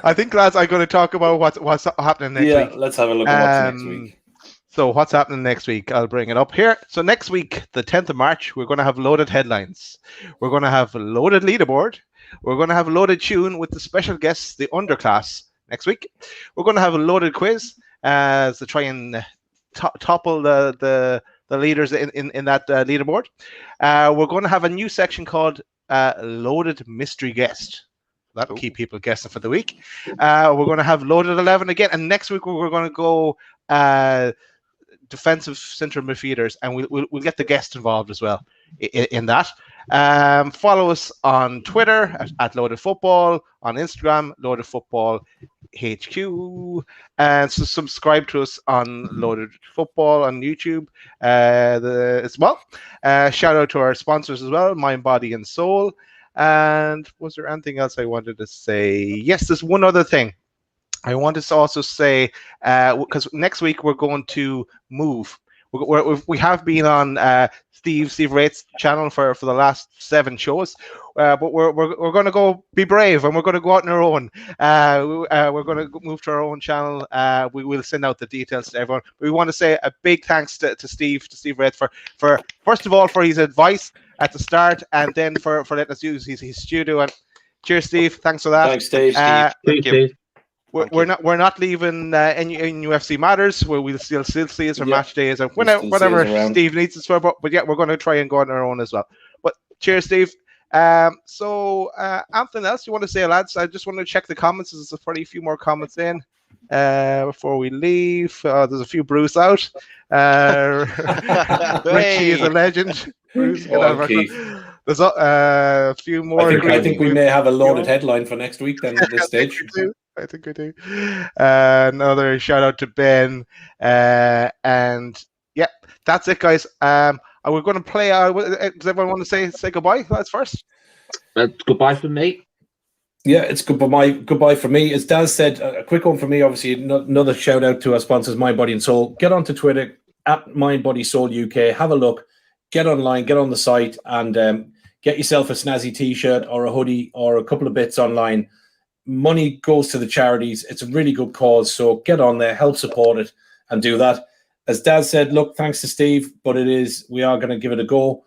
I think, lads, I'm going to talk about what's happening next week. Yeah, let's have a look at what's next week. So what's happening next week? I'll bring it up here. So next week, the 10th of March, we're going to have loaded headlines. We're going to have a loaded leaderboard. We're going to have a loaded tune with the special guests, the underclass, next week. We're going to have a loaded quiz to try and topple the leaders in that leaderboard. We're going to have a new section called Loaded Mystery Guest. That'll keep people guessing for the week. We're going to have Loaded 11 again. And next week, we're going to go defensive central midfielders, and we'll get the guests involved as well in that. Follow us on Twitter at Loaded Football, on Instagram Loaded Football HQ, and so subscribe to us on Loaded Football on YouTube as well. Shout out to our sponsors as well, Mind, Body and Soul. And was there anything else I wanted to say? Yes, there's one other thing I wanted to also say, because next week we're going to move. We have been on Steve Wraith's channel for the last 7 shows, but we're going to go be brave, and we're going to go out on our own. We're going to move to our own channel. We will send out the details to everyone. We want to say a big thanks to Steve Wraith for first of all for his advice at the start, and then for letting us use his studio. And cheers, Steve. Thanks for that. Thanks, Steve. Thank you. We're not leaving NUFC Matters, where we'll still see us for match days and whatever Steve needs us for. But yeah, we're going to try and go on our own as well. But cheers, Steve. So anything else you want to say, lads? I just want to check the comments. There's probably a few more comments in before we leave. There's a few Bruce out. Richie is a legend. Bruce, there's a few more. I think we may have a loaded headline for next week then at this stage. I think we do. Another shout out to Ben. And yeah, that's it, guys. We're going to play. Does everyone want to say goodbye? That's first. Goodbye from me. Yeah, it's goodbye from me. As Daz said, a quick one for me. Obviously, another shout out to our sponsors, Mind, Body and Soul. Get onto Twitter at Mind, Body, Soul UK. Have a look. Get online. Get on the site and get yourself a snazzy T-shirt or a hoodie or a couple of bits online. Money goes to the charities. It's a really good cause. So get on there, help support it, and do that. As Daz said, look, thanks to Steve, but we are going to give it a go.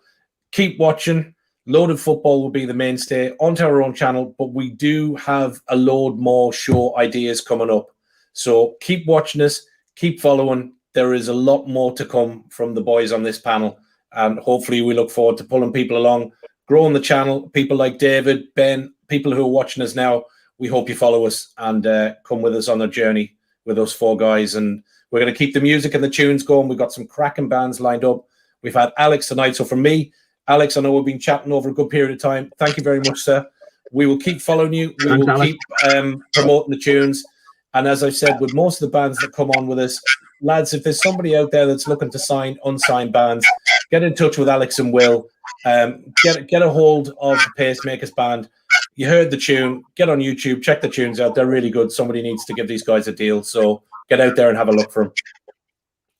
Keep watching. Loaded Football will be the mainstay onto our own channel, but we do have a load more show ideas coming up. So keep watching us, keep following. There is a lot more to come from the boys on this panel, and hopefully we look forward to pulling people along, growing the channel. People like David, Ben, people who are watching us now, we hope you follow us and come with us on the journey with us 4 guys. And we're going to keep the music and the tunes going. We've got some cracking bands lined up. We've had Alex tonight. So from me, Alex, I know we've been chatting over a good period of time. Thank you very much, sir. We will keep following you. We will keep promoting the tunes. And as I said, with most of the bands that come on with us, lads, if there's somebody out there that's looking to sign unsigned bands, get in touch with Alex and Will. Get a hold of the Pacemakers band. You heard the tune. Get on YouTube. Check the tunes out. They're really good. Somebody needs to give these guys a deal. So get out there and have a look for them.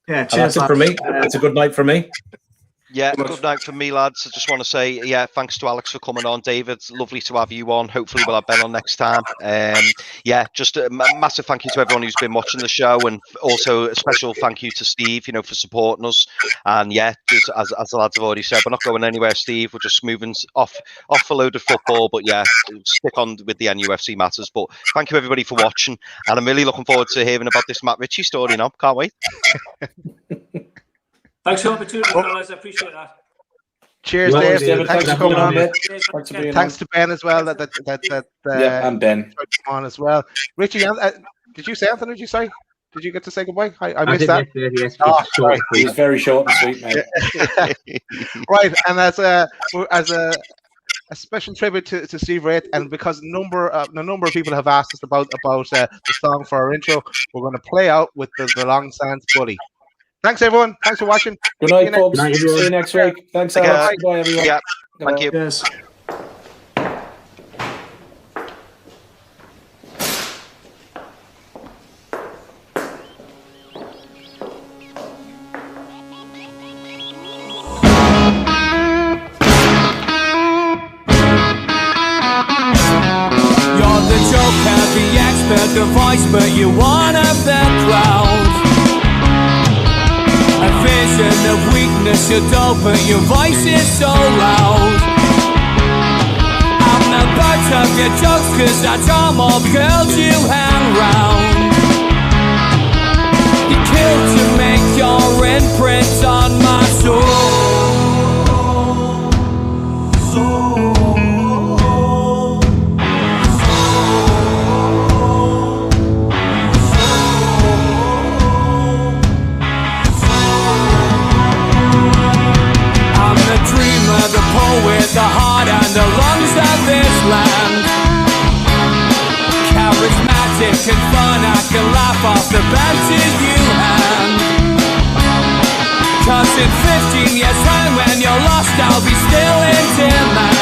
Yeah, cheers. That's it for me. It's a good night for me. Yeah, good night from me, lads. I just want to say, yeah, thanks to Alex for coming on. David, lovely to have you on. Hopefully we'll have Ben on next time. Yeah, just a massive thank you to everyone who's been watching the show, and also a special thank you to Steve, for supporting us. And yeah, just as the lads have already said, we're not going anywhere, Steve. We're just moving off a load of football, but yeah, stick on with the NUFC matters. But thank you everybody for watching, and I'm really looking forward to hearing about this Matt Ritchie story now. Can't wait. Thanks for the opportunity, fellas. I appreciate that. Cheers, Dave. Thanks for coming on. Thanks to Ben as well. And Ben on as well. Richie, did you say anything? Did you get to say goodbye? I missed that. Yes. Sorry. He's very short and sweet, mate. Right, and as a special tribute to Steve Wraith, and because a number of people have asked us about the song for our intro, we're going to play out with the Long Sands Bully. Thanks, everyone. Thanks for watching. Good night, folks. night, See you next week. Thanks, Alex. Goodbye, everyone. Yeah. Thank you. Cheers. The voice, but you're one of the crowd. A vision of weakness, you're dull, but your voice is so loud. I'm the butt of your jokes, cause that's all more girls you hang round. You killed to make your imprint on my soul. With the heart and the lungs of this land, charismatic and fun, I can laugh off the benches you hand. Cause in 15 years time when you're lost, I'll be still in demand.